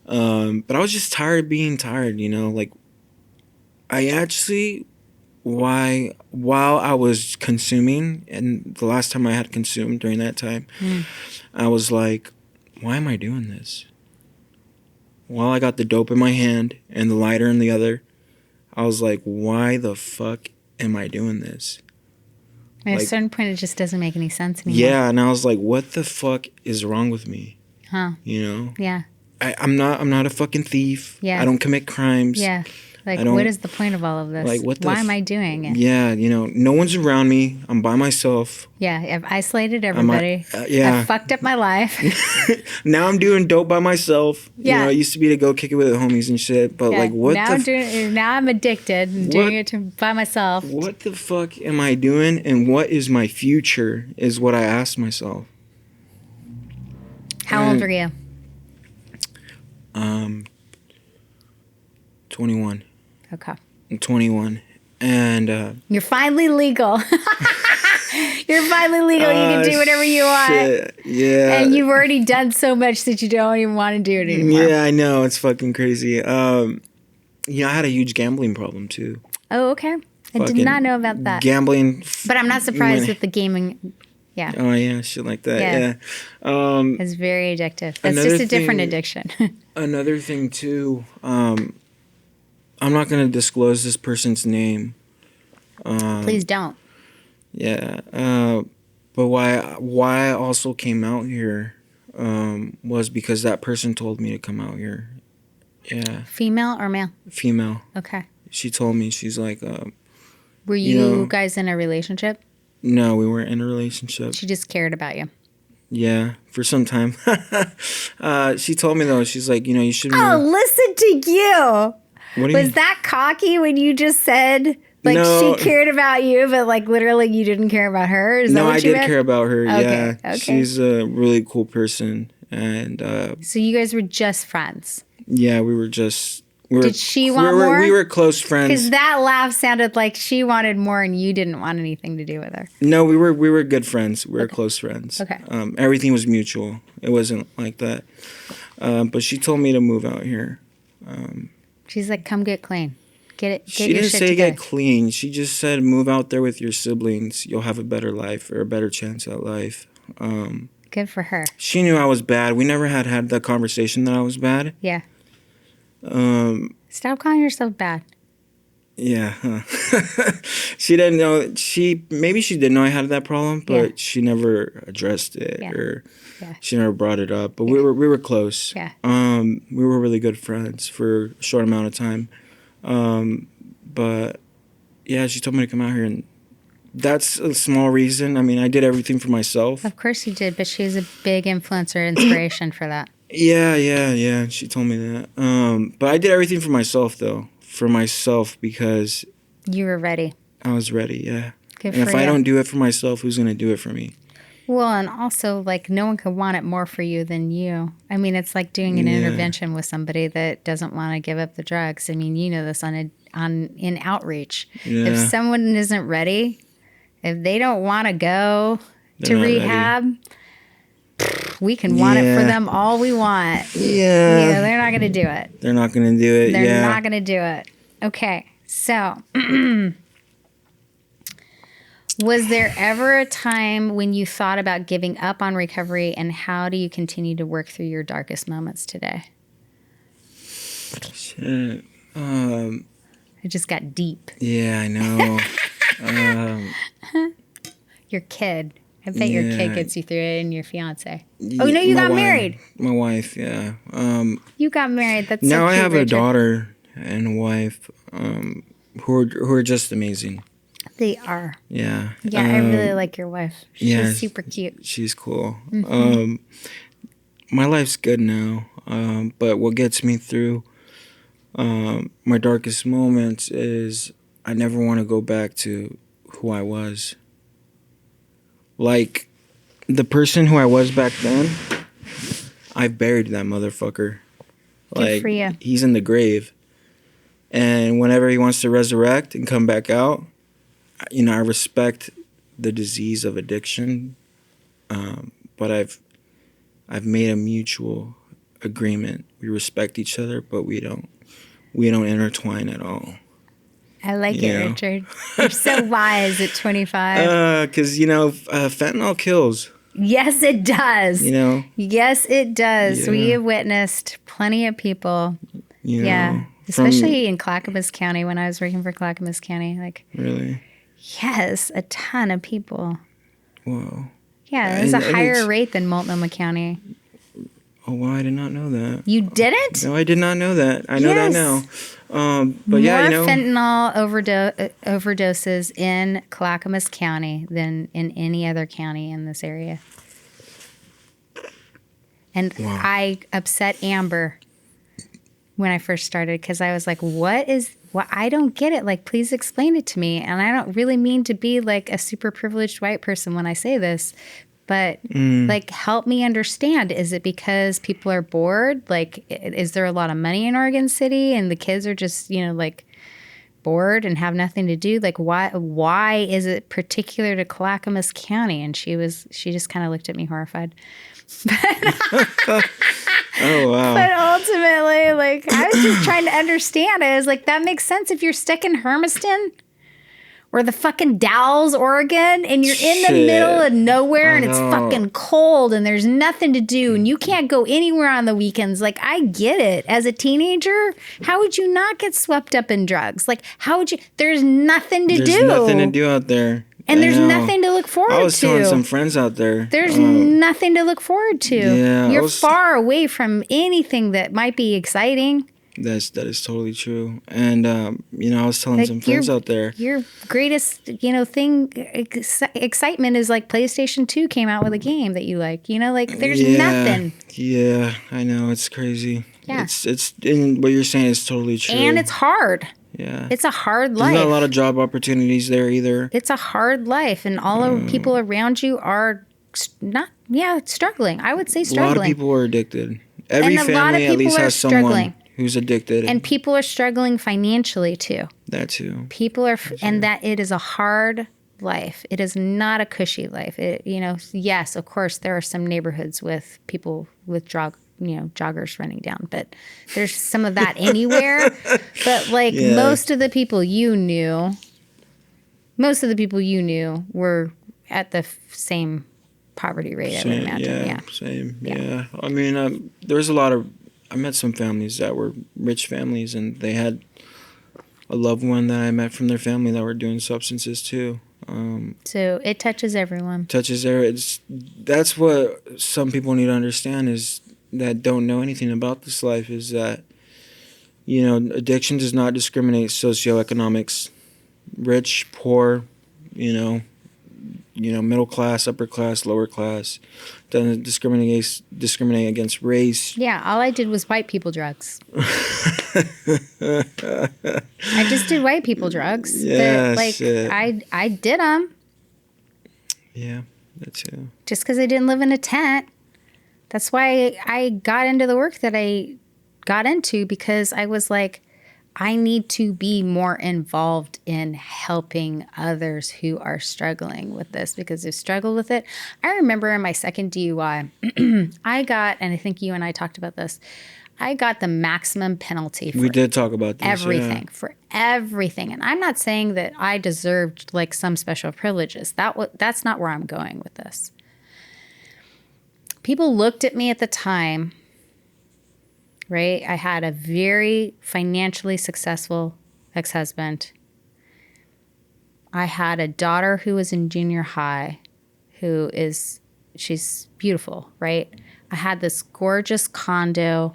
Speaker 2: But I was just tired of being tired. Like I actually, while I was consuming, and the last time I had consumed during that time, I was like, why am I doing this? While I got the dope in my hand and the lighter in the other, I was like, why the fuck am I doing this?
Speaker 1: At a certain point, it just doesn't make any sense anymore.
Speaker 2: Yeah, and I was like, what the fuck is wrong with me?
Speaker 1: Huh. Yeah.
Speaker 2: I'm not a fucking thief.
Speaker 1: Yeah.
Speaker 2: I don't commit crimes.
Speaker 1: Yeah. Like, what is the point of all of this?
Speaker 2: Like,
Speaker 1: why am I doing it?
Speaker 2: Yeah, no one's around me. I'm by myself.
Speaker 1: Yeah, I've isolated everybody.
Speaker 2: Yeah.
Speaker 1: I've fucked up my life.
Speaker 2: Now I'm doing dope by myself.
Speaker 1: Yeah.
Speaker 2: I used to be to go kick it with the homies and shit. But like, what
Speaker 1: now I'm addicted and doing it by myself.
Speaker 2: What the fuck am I doing? And what is my future is what I asked myself.
Speaker 1: How old are you?
Speaker 2: 21.
Speaker 1: Okay.
Speaker 2: I'm 21. And
Speaker 1: you're finally legal. You're finally legal. You can do whatever you want.
Speaker 2: Shit. Yeah.
Speaker 1: And you've already done so much that you don't even want to do it anymore.
Speaker 2: Yeah, I know. It's fucking crazy. I had a huge gambling problem too.
Speaker 1: Oh, okay. I did not know about that.
Speaker 2: Gambling.
Speaker 1: But I'm not surprised with the gaming. Yeah.
Speaker 2: Oh, yeah. Shit like that. Yeah.
Speaker 1: It's very addictive. That's just a different addiction.
Speaker 2: Another thing too, I'm not going to disclose this person's name.
Speaker 1: Please don't.
Speaker 2: Yeah. But why I also came out here was because that person told me to come out here. Yeah.
Speaker 1: Female or male?
Speaker 2: Female.
Speaker 1: Okay.
Speaker 2: She told me, she's like...
Speaker 1: Were you guys in a relationship?
Speaker 2: No, we weren't in a relationship.
Speaker 1: She just cared about you.
Speaker 2: Yeah, for some time. She told me, though, she's like, you should...
Speaker 1: Oh, listen to you!
Speaker 2: What do you mean?
Speaker 1: Was that cocky when you just said... Like,
Speaker 2: no.
Speaker 1: she cared about you, but, like, literally you didn't care about her? Is that what you meant?
Speaker 2: I did care about her,
Speaker 1: okay.
Speaker 2: Yeah.
Speaker 1: Okay.
Speaker 2: She's a really cool person. And
Speaker 1: so you guys were just friends?
Speaker 2: Yeah, we were just...
Speaker 1: Did she want more?
Speaker 2: We were close friends.
Speaker 1: Because that laugh sounded like she wanted more and you didn't want anything to do with her.
Speaker 2: No, we were good friends. We were close friends.
Speaker 1: Okay.
Speaker 2: Everything was mutual. It wasn't like that. But she told me to move out here.
Speaker 1: She's like, come get clean.
Speaker 2: She didn't say get clean. She just said move out there with your siblings. You'll have a better life or a better chance at life.
Speaker 1: Good for her. She
Speaker 2: knew I was bad. We never had that conversation that I was bad.
Speaker 1: Yeah. Stop calling yourself bad.
Speaker 2: Yeah. She didn't know. Maybe she did know I had that problem, but she never addressed it or she never brought it up. But we were close.
Speaker 1: Yeah.
Speaker 2: We were really good friends for a short amount of time. But yeah, she told me to come out here, and that's a small reason. I mean, I did everything for myself.
Speaker 1: Of course you did, but she's a big influencer, inspiration for that.
Speaker 2: Yeah. She told me that. But I did everything for myself, though. For myself, because
Speaker 1: you were ready.
Speaker 2: I was ready. Yeah.
Speaker 1: Good
Speaker 2: and
Speaker 1: for
Speaker 2: if
Speaker 1: you.
Speaker 2: I don't do it for myself, who's gonna do it for me?
Speaker 1: Well, and also, like, no one could want it more for you than you. I mean, it's like doing an intervention with somebody that doesn't want to give up the drugs. I mean, you know this in outreach.
Speaker 2: Yeah.
Speaker 1: If someone isn't ready, if they don't want to go to rehab, we can want it for them all we want.
Speaker 2: Yeah.
Speaker 1: They're not going to do it.
Speaker 2: They're not going to do it.
Speaker 1: They're not going to do it. Okay, so... Was there ever a time when you thought about giving up on recovery, and how do you continue to work through your darkest moments today?
Speaker 2: Shit.
Speaker 1: It just got deep.
Speaker 2: Yeah, I know.
Speaker 1: Your kid. I bet your kid gets you through it, and your fiance. Oh, no, you got married.
Speaker 2: My wife, yeah.
Speaker 1: You got married. That's
Speaker 2: now
Speaker 1: so cute,
Speaker 2: I have
Speaker 1: Richard.
Speaker 2: a daughter and a wife who are just amazing.
Speaker 1: They are.
Speaker 2: Yeah.
Speaker 1: Yeah, I really like your wife. She's super cute.
Speaker 2: She's cool. My life's good now. But what gets me through My darkest moments is I never want to go back to who I was. Like, the person who I was back then, I buried that motherfucker.
Speaker 1: Good for you.
Speaker 2: He's in the grave. And whenever he wants to resurrect and come back out, I respect the disease of addiction. But I've made a mutual agreement. We respect each other, but we don't intertwine at all.
Speaker 1: I like it, Richard. You're so wise at 25.
Speaker 2: Because fentanyl kills.
Speaker 1: Yes, it does. Yes, it does.
Speaker 2: Yeah.
Speaker 1: We have witnessed plenty of people. Especially in Clackamas County when I was working for Clackamas County.
Speaker 2: Really?
Speaker 1: Yes, a ton of people.
Speaker 2: Whoa.
Speaker 1: Yeah, there's a higher rate than Multnomah County.
Speaker 2: Oh, wow, I did not know that.
Speaker 1: You didn't?
Speaker 2: No, I did not know that. I know that now. But
Speaker 1: more fentanyl overdoses in Clackamas County than in any other county in this area. And wow. I upset Amber when I first started because I was like, what? I don't get it. Please explain it to me. And I don't really mean to be like a super privileged white person when I say this, but help me understand. Is it because people are bored? Is there a lot of money in Oregon City and the kids are just, bored and have nothing to do? Why is it particular to Clackamas County? And she just kind of looked at me horrified.
Speaker 2: Oh, wow.
Speaker 1: But ultimately, I was just trying to understand it. I was like, that makes sense if you're stuck in Hermiston or the fucking Dalles, Oregon, and you're in the middle of nowhere and it's fucking cold and there's nothing to do and you can't go anywhere on the weekends. I get it. As a teenager, how would you not get swept up in drugs? How would you? There's nothing to do.
Speaker 2: There's nothing to do out there.
Speaker 1: And there's nothing to look forward to.
Speaker 2: I was telling some friends out there.
Speaker 1: There's nothing to look forward to.
Speaker 2: Yeah,
Speaker 1: You're far away from anything that might be exciting.
Speaker 2: That is totally true. And, I was telling some friends out there.
Speaker 1: Your greatest, excitement is PlayStation 2 came out with a game that you like. There's nothing.
Speaker 2: Yeah, I know. It's crazy.
Speaker 1: Yeah.
Speaker 2: It's and what you're saying is totally true.
Speaker 1: And it's hard.
Speaker 2: Yeah.
Speaker 1: It's a hard life.
Speaker 2: There's not a lot of job opportunities there either.
Speaker 1: It's a hard life. And all the people around you are struggling. I would say struggling.
Speaker 2: A lot of people are addicted. Every family at least has someone who's addicted.
Speaker 1: And people are struggling financially too.
Speaker 2: That too.
Speaker 1: People are, and that it is a hard life. It is not a cushy life. Yes, of course, there are some neighborhoods with people with joggers running down, but there's some of that anywhere. But most of the people you knew were at the same poverty rate, I would imagine. Yeah.
Speaker 2: Same. Yeah. I mean, there's I met some families that were rich families and they had a loved one that I met from their family that were doing substances too.
Speaker 1: So it touches everyone.
Speaker 2: That's what some people need to understand is that don't know anything about this life is that, addiction does not discriminate socioeconomics, rich, poor, middle class, upper class, lower class. Doesn't discriminate against race.
Speaker 1: Yeah, all I did was white people drugs. I just did white people drugs.
Speaker 2: Yeah,
Speaker 1: I did them.
Speaker 2: Yeah, that too.
Speaker 1: Just because I didn't live in a tent. That's why I got into the work that I got into, because I was like, I need to be more involved in helping others who are struggling with this because they've struggled with it. I remember in my second DUI, I got, and I think you and I talked about this, I got the maximum penalty for
Speaker 2: we did talk about this,
Speaker 1: for everything. And I'm not saying that I deserved some special privileges. That's not where I'm going with this. People looked at me at the time, right? I had a very financially successful ex-husband. I had a daughter who was in junior high, she's beautiful, right? I had this gorgeous condo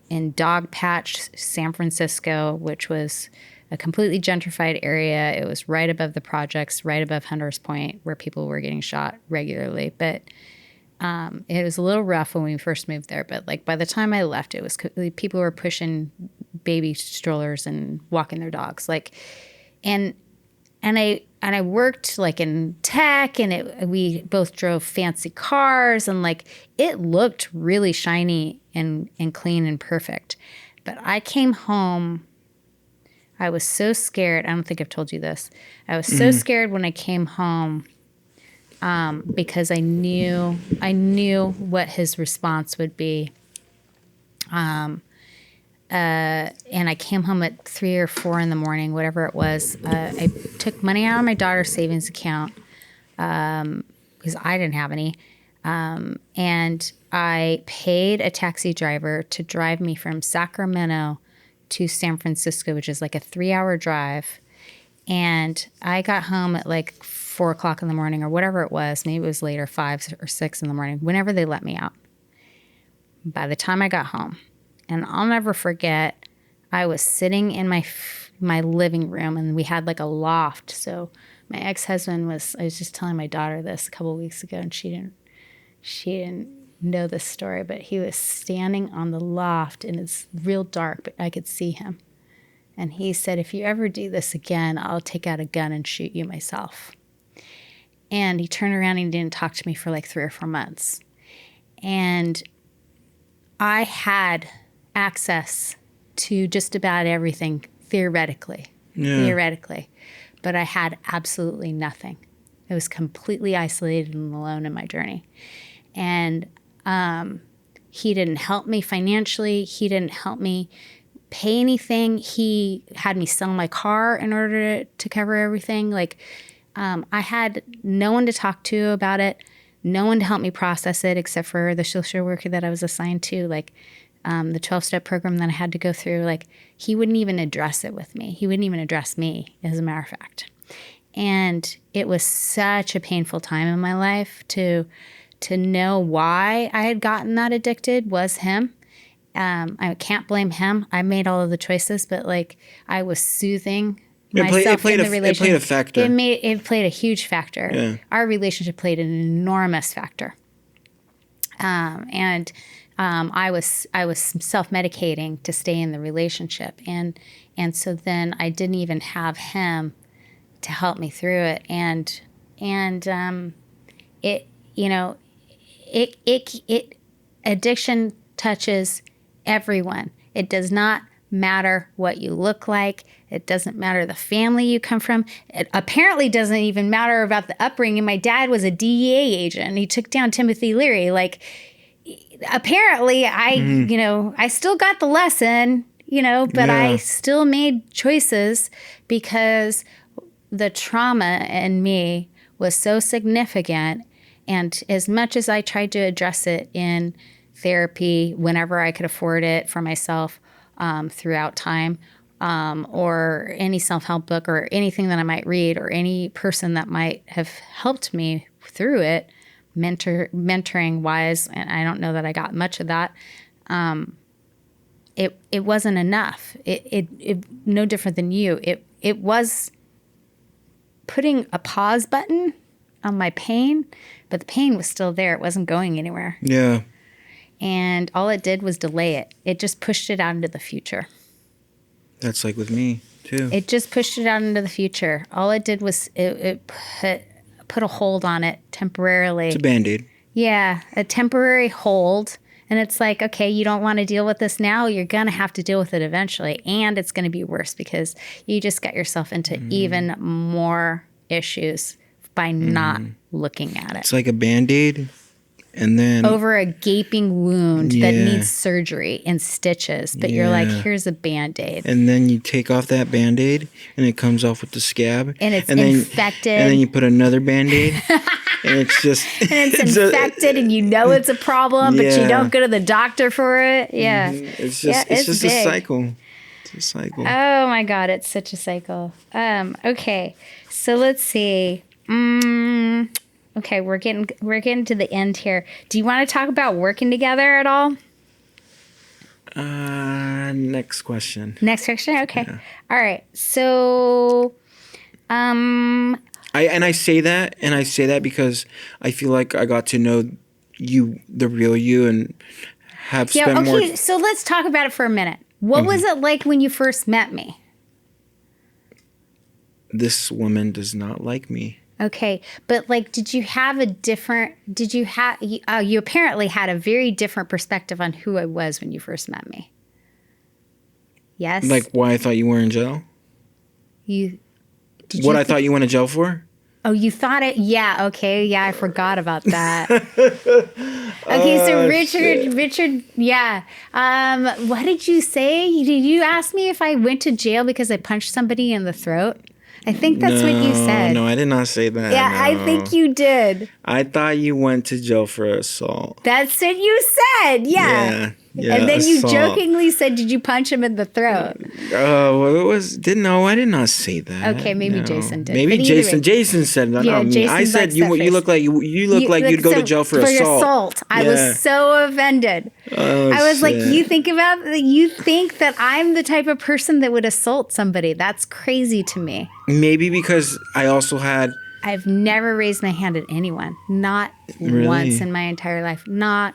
Speaker 1: in Dogpatch, San Francisco, which was a completely gentrified area. It was right above the projects, right above Hunter's Point, where people were getting shot regularly. But it was a little rough when we first moved there. But by the time I left, it was people were pushing baby strollers and walking their dogs. Like, and I worked like in tech, and we both drove fancy cars, and like it looked really shiny and clean and perfect. But I came home, I was so scared. I don't think I've told you this. I was so scared when I came home because I knew what his response would be. And I came home at 3 or 4 in the morning, whatever it was. I took money out of my daughter's savings account because I didn't have any. And I paid a taxi driver to drive me from Sacramento to San Francisco, which is like a 3-hour drive. And I got home at like 4 o'clock in the morning or whatever it was. Maybe it was later, 5 or 6 in the morning, whenever they let me out. By the time I got home, and I'll never forget, I was sitting in my living room, and we had like a loft. So my ex-husband I was just telling my daughter this a couple of weeks ago, and she didn't know this story, but he was standing on the loft, and it's real dark, but I could see him. And he said, "If you ever do this again, I'll take out a gun and shoot you myself." And he turned around and didn't talk to me for like 3 or 4 months. And I had access to just about everything theoretically, but I had absolutely nothing. I was completely isolated and alone in my journey. And he didn't help me financially. He didn't help me pay anything. He had me sell my car in order to cover everything. Like, I had no one to talk to about it, no one to help me process it except for the social worker that I was assigned to, like the 12-step program that I had to go through. Like, he wouldn't even address it with me. He wouldn't even address me, as a matter of fact. And it was such a painful time in my life to know why I had gotten that addicted was him. I can't blame him. I made all of the choices, but like I was soothing myself in the relationship. It played a factor. It played a huge factor. Yeah. Our relationship played an enormous factor. And I was self-medicating to stay in the relationship, and so then I didn't even have him to help me through it, and it addiction touches everyone. It does not matter what you look like. It doesn't matter the family you come from. It apparently doesn't even matter about the upbringing. My dad was a DEA agent. He took down Timothy Leary. Like, apparently I still got the lesson, but I still made choices because the trauma in me was so significant. And as much as I tried to address it in therapy whenever I could afford it for myself throughout time, or any self-help book or anything that I might read or any person that might have helped me through it, mentoring wise, and I don't know that I got much of that. It wasn't enough. It no different than you. It was putting a pause button on my pain, but the pain was still there. It wasn't going anywhere.
Speaker 2: Yeah.
Speaker 1: And all it did was delay it. It just pushed it out into the future.
Speaker 2: That's like with me too.
Speaker 1: It just pushed it out into the future. All it did was it put a hold on it temporarily.
Speaker 2: It's a Band-Aid.
Speaker 1: Yeah, a temporary hold. And it's like, okay, you don't want to deal with this now. You're going to have to deal with it eventually. And it's going to be worse because you just got yourself into even more issues by not looking at it.
Speaker 2: It's like a Band-Aid. And then
Speaker 1: over a gaping wound that needs surgery and stitches. But you're like, here's a Band-Aid.
Speaker 2: And then you take off that Band-Aid and it comes off with the scab.
Speaker 1: And it's infected.
Speaker 2: And then you put another Band-Aid. And it's just...
Speaker 1: and it's infected and you know it's a problem, but you don't go to the doctor for it. Yeah.
Speaker 2: It's just, it's just a cycle. It's a cycle.
Speaker 1: Oh my God, it's such a cycle. Okay, so let's see. Okay, we're getting to the end here. Do you want to talk about working together at all?
Speaker 2: Next question.
Speaker 1: Next question? Okay. Yeah. All right. So,
Speaker 2: I say that because I feel like I got to know you, the real you, and have spent more.
Speaker 1: Okay, so let's talk about it for a minute What was it like when you first met me?
Speaker 2: This woman does not like me.
Speaker 1: Okay, but like, you apparently had a very different perspective on who I was when you first met me. Yes?
Speaker 2: Like why I thought you were in jail? I thought you went to jail for?
Speaker 1: Oh, you thought it? Yeah, okay. Yeah, I forgot about that. Okay, so Richard, yeah. What did you say? Did you ask me if I went to jail because I punched somebody in the throat? I think that's what you said.
Speaker 2: No, I did not say that.
Speaker 1: Yeah,
Speaker 2: no.
Speaker 1: I think you did.
Speaker 2: I thought you went to jail for assault.
Speaker 1: That's what you said. Yeah.
Speaker 2: Yeah,
Speaker 1: and then
Speaker 2: assault.
Speaker 1: you jokingly said, "Did you punch him in the throat?"
Speaker 2: I did not say that.
Speaker 1: Okay, maybe Jason did.
Speaker 2: Maybe Jason said that.
Speaker 1: Yeah,
Speaker 2: not me.
Speaker 1: Jason
Speaker 2: I said you look like you'd go to jail for assault.
Speaker 1: I was so offended. I was like, you think that I'm the type of person that would assault somebody? That's crazy to me.
Speaker 2: Maybe because I also had.
Speaker 1: I've never raised my hand at anyone. Not once in my entire life. Not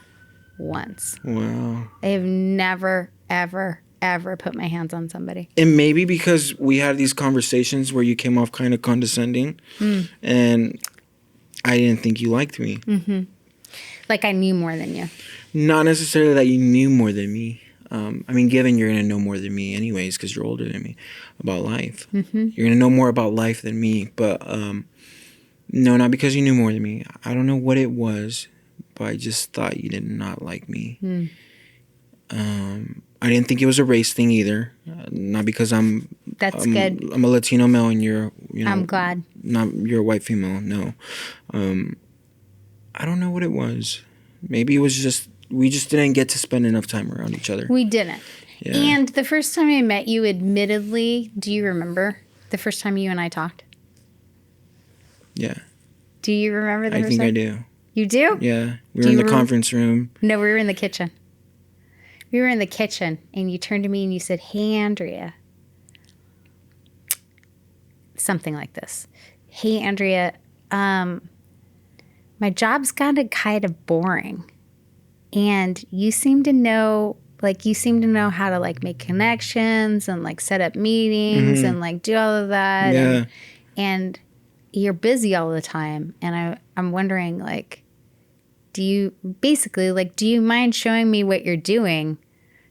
Speaker 1: once.
Speaker 2: Wow.
Speaker 1: I have never, ever, ever put my hands on somebody.
Speaker 2: And maybe because we had these conversations where you came off kind of condescending and I didn't think you liked me.
Speaker 1: Mm-hmm. Like I knew more than you.
Speaker 2: Not necessarily that you knew more than me. I mean, given you're going to know more than me anyways because you're older than me about life. Mm-hmm. You're going to know more about life than me. But no, not because you knew more than me. I don't know what it was. But I just thought you did not like me. I didn't think it was a race thing either. Not because
Speaker 1: That's good.
Speaker 2: I'm a Latino male and you're,
Speaker 1: I'm glad.
Speaker 2: You're a white female. No. I don't know what it was. Maybe it was just, we just didn't get to spend enough time around each other.
Speaker 1: We didn't. Yeah. And the first time I met you, admittedly, do you remember the first time you and I talked?
Speaker 2: Yeah.
Speaker 1: Do you remember the first time?
Speaker 2: I think I do.
Speaker 1: You do?
Speaker 2: Yeah. We were in the conference room.
Speaker 1: No, we were in the kitchen. We were in the kitchen, and you turned to me and you said, "Hey, Andrea." Something like this. "Hey, Andrea, my job's gotten kind of boring. And you seem to know how to, like, make connections and, like, set up meetings and, like, do all of that.
Speaker 2: Yeah.
Speaker 1: And you're busy all the time. And I'm wondering, like, do you mind showing me what you're doing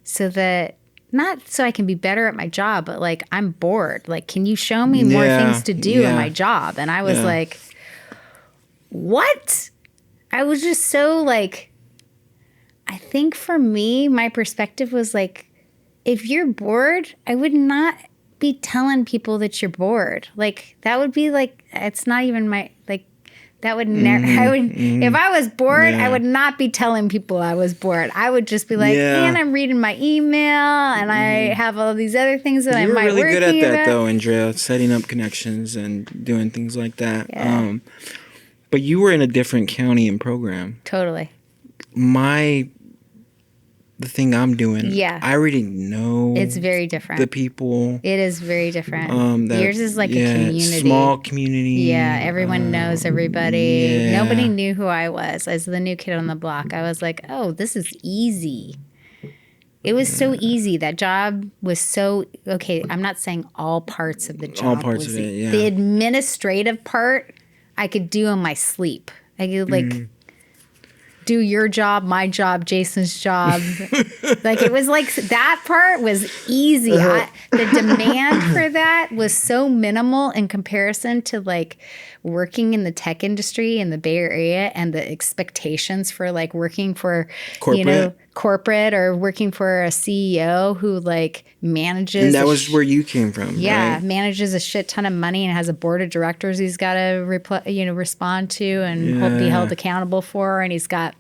Speaker 1: so that, not so I can be better at my job, but like I'm bored. Like, can you show me more things to do in my job?" And I was like, what? I was just so like, I think for me, my perspective was like, if you're bored, I would not be telling people that you're bored. Like, that would be like, it's not even my, like, that would never, if I was bored, I would not be telling people I was bored. I would just be like, and I'm reading my email and I have all these other things that I might work
Speaker 2: You're really good at that though, Andrea, setting up connections and doing things like that. Yeah. But you were in a different county and program.
Speaker 1: Totally.
Speaker 2: The thing I'm doing, I already know.
Speaker 1: It's very different.
Speaker 2: The people.
Speaker 1: It is very different. Yours is like a community.
Speaker 2: Small community.
Speaker 1: Yeah, everyone knows everybody. Yeah. Nobody knew who I was. As the new kid on the block, I was like, oh, this is easy. It was so easy. That job was so, okay, I'm not saying all parts of the job.
Speaker 2: All parts of it, yeah.
Speaker 1: The administrative part, I could do in my sleep. I could, like... do your job, my job, Jason's job. Like, it was like, that part was easy. The demand for that was so minimal in comparison to like working in the tech industry in the Bay Area and the expectations for like working for, corporate or working for a CEO who like manages.
Speaker 2: And that was where you came from.
Speaker 1: Yeah.
Speaker 2: Right?
Speaker 1: Manages a shit ton of money and has a board of directors he's got to respond to and be held accountable for. And he's got,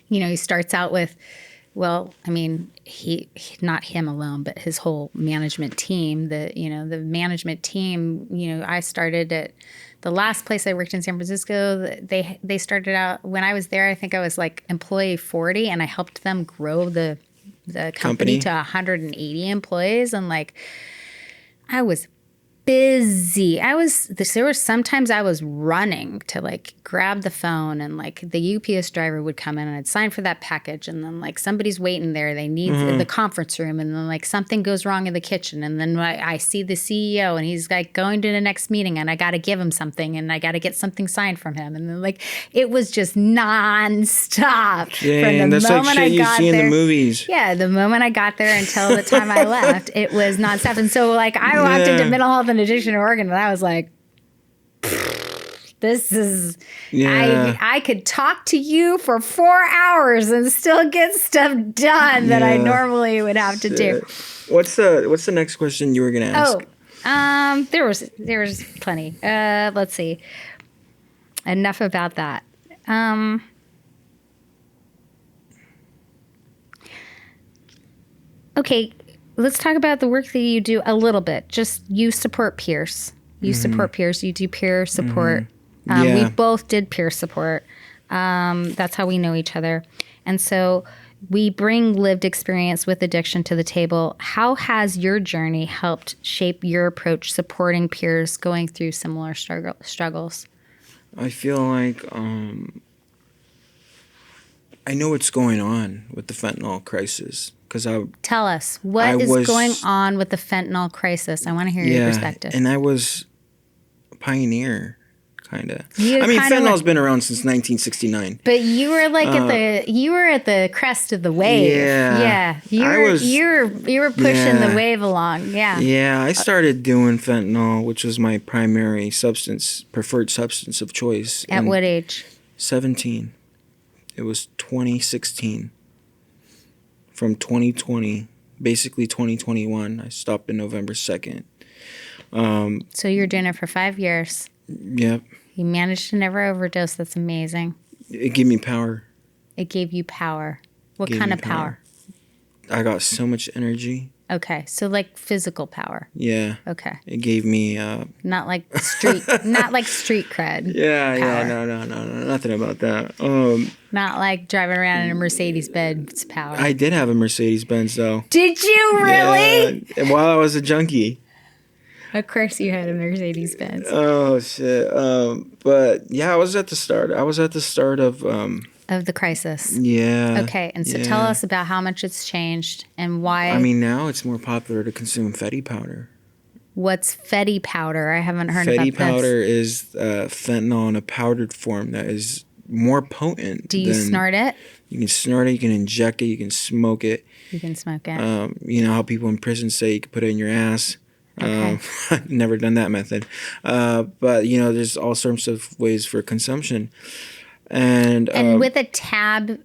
Speaker 1: he starts out with, well, I mean, he not him alone, but his whole management team, the management team, I started at the last place I worked in San Francisco. They started out, when I was there, I think I was like employee 40 and I helped them grow the company to 180 employees. And like, I was busy. There were sometimes I was running to like grab the phone, and like the UPS driver would come in and I'd sign for that package, and then like somebody's waiting there. They need the conference room, and then like something goes wrong in the kitchen, and then I see the CEO and he's like going to the next meeting, and I got to give him something, and I got to get something signed from him, and then like it was just nonstop from the
Speaker 2: that's like
Speaker 1: moment
Speaker 2: shit
Speaker 1: I
Speaker 2: you
Speaker 1: got
Speaker 2: see
Speaker 1: there.
Speaker 2: in the movies.
Speaker 1: Yeah, the moment I got there until the time I left, it was nonstop. And so, like, I walked into mental health and addiction in Oregon, and I was like, this is, I could talk to you for 4 hours and still get stuff done that I normally would have to do.
Speaker 2: What's the next question you were going to ask?
Speaker 1: There was plenty. Let's see. Enough about that. Okay, let's talk about the work that you do a little bit. Just you support peers. You support peers. You do peer support. We both did peer support. That's how we know each other. And so we bring lived experience with addiction to the table. How has your journey helped shape your approach supporting peers going through similar struggles?
Speaker 2: I feel like I know what's going on with the fentanyl crisis.
Speaker 1: Tell us, what is going on with the fentanyl crisis? I want to hear your perspective.
Speaker 2: And I was a pioneer, kind of. Fentanyl's been around since 1969.
Speaker 1: But you were like at the crest of the wave.
Speaker 2: Yeah.
Speaker 1: You were pushing the wave along. Yeah.
Speaker 2: Yeah, I started doing fentanyl, which was my primary preferred substance of choice.
Speaker 1: At what age?
Speaker 2: 17. It was 2016. From 2020, basically 2021. I stopped in November 2nd.
Speaker 1: So you were doing it for 5 years.
Speaker 2: Yep.
Speaker 1: You managed to never overdose. That's amazing.
Speaker 2: It gave me power.
Speaker 1: It gave you power. What kind of power?
Speaker 2: I got so much energy.
Speaker 1: Okay, so like physical power.
Speaker 2: Yeah.
Speaker 1: Okay.
Speaker 2: It gave me
Speaker 1: not like street cred.
Speaker 2: Yeah, no, nothing about that.
Speaker 1: Not like driving around in a Mercedes-Benz power.
Speaker 2: I did have a Mercedes-Benz though.
Speaker 1: Did you really?
Speaker 2: Yeah, while I was a junkie.
Speaker 1: Of course you had a Mercedes-Benz.
Speaker 2: Oh shit. But yeah, I was at the start of
Speaker 1: the crisis.
Speaker 2: Yeah.
Speaker 1: Okay, and so tell us about how much it's changed and why.
Speaker 2: I mean, now it's more popular to consume Fetty powder.
Speaker 1: What's Fetty powder? I haven't heard about this.
Speaker 2: Fetty powder is fentanyl in a powdered form that is more potent.
Speaker 1: Do you snort it?
Speaker 2: You can snort it, you can inject it, you can smoke it.
Speaker 1: You can smoke it.
Speaker 2: You know how people in prison say you can put it in your ass?
Speaker 1: Okay.
Speaker 2: Never done that method. But, you know, there's all sorts of ways for consumption. And
Speaker 1: with a tab,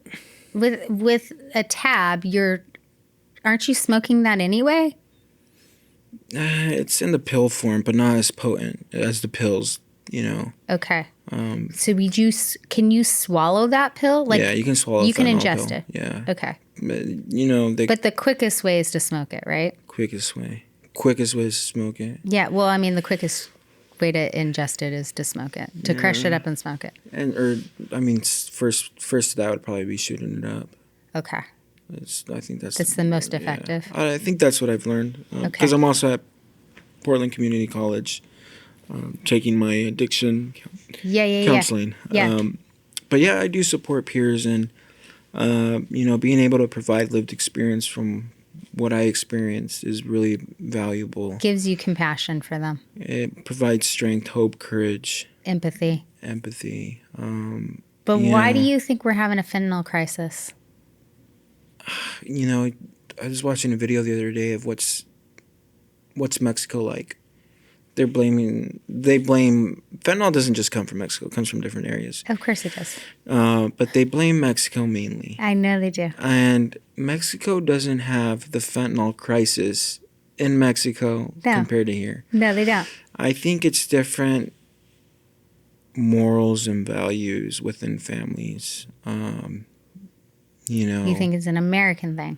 Speaker 1: aren't you smoking that anyway?
Speaker 2: It's in the pill form, but not as potent as the pills, you know. Okay.
Speaker 1: So can you swallow that pill? Like,
Speaker 2: yeah, you can swallow.
Speaker 1: You can ingest
Speaker 2: pill.
Speaker 1: it.
Speaker 2: Yeah.
Speaker 1: Okay.
Speaker 2: But, you know,
Speaker 1: but the quickest way is to smoke it, right?
Speaker 2: Quickest way is to smoke it.
Speaker 1: Yeah. Well, I mean, the quickest way to ingest it is to smoke it, to crush it up and smoke it.
Speaker 2: First that would probably be shooting it up.
Speaker 1: Okay.
Speaker 2: I think that's
Speaker 1: the most effective.
Speaker 2: I think that's what I've learned. Because I'm also at Portland Community College, taking my addiction counseling.
Speaker 1: Yeah.
Speaker 2: But yeah, I do support peers, and you know, being able to provide lived experience from what I experienced is really valuable.
Speaker 1: Gives you compassion for them.
Speaker 2: It provides strength, hope, courage,
Speaker 1: empathy.
Speaker 2: But
Speaker 1: why do you think we're having a fentanyl crisis?
Speaker 2: You know, I was watching a video the other day of what's Mexico like. They blame fentanyl doesn't just come from Mexico, it comes from different areas.
Speaker 1: Of course it does.
Speaker 2: But they blame Mexico mainly.
Speaker 1: I know they do.
Speaker 2: And Mexico doesn't have the fentanyl crisis in Mexico compared to here.
Speaker 1: No, they don't.
Speaker 2: I think it's different morals and values within families. You know,
Speaker 1: you think it's an American thing?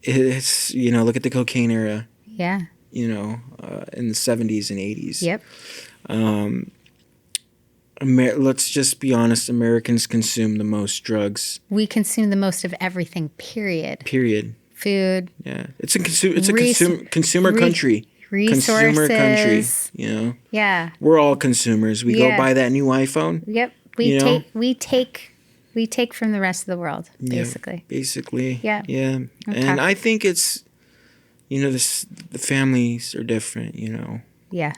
Speaker 2: It's, you know, look at the cocaine era.
Speaker 1: Yeah.
Speaker 2: You know, in the 70s and 80s.
Speaker 1: Yep.
Speaker 2: Let's just be honest. Americans consume the most drugs.
Speaker 1: We consume the most of everything. Period.
Speaker 2: Food.
Speaker 1: Yeah.
Speaker 2: It's a consumer country.
Speaker 1: resources.
Speaker 2: Consumer country, you know.
Speaker 1: Yeah.
Speaker 2: We're all consumers. We go buy that new iPhone.
Speaker 1: Yep. We take from the rest of the world, basically.
Speaker 2: Yeah, basically.
Speaker 1: Yeah.
Speaker 2: Yeah.
Speaker 1: Okay.
Speaker 2: And I think it's, you know, the families are different, you know.
Speaker 1: Yeah.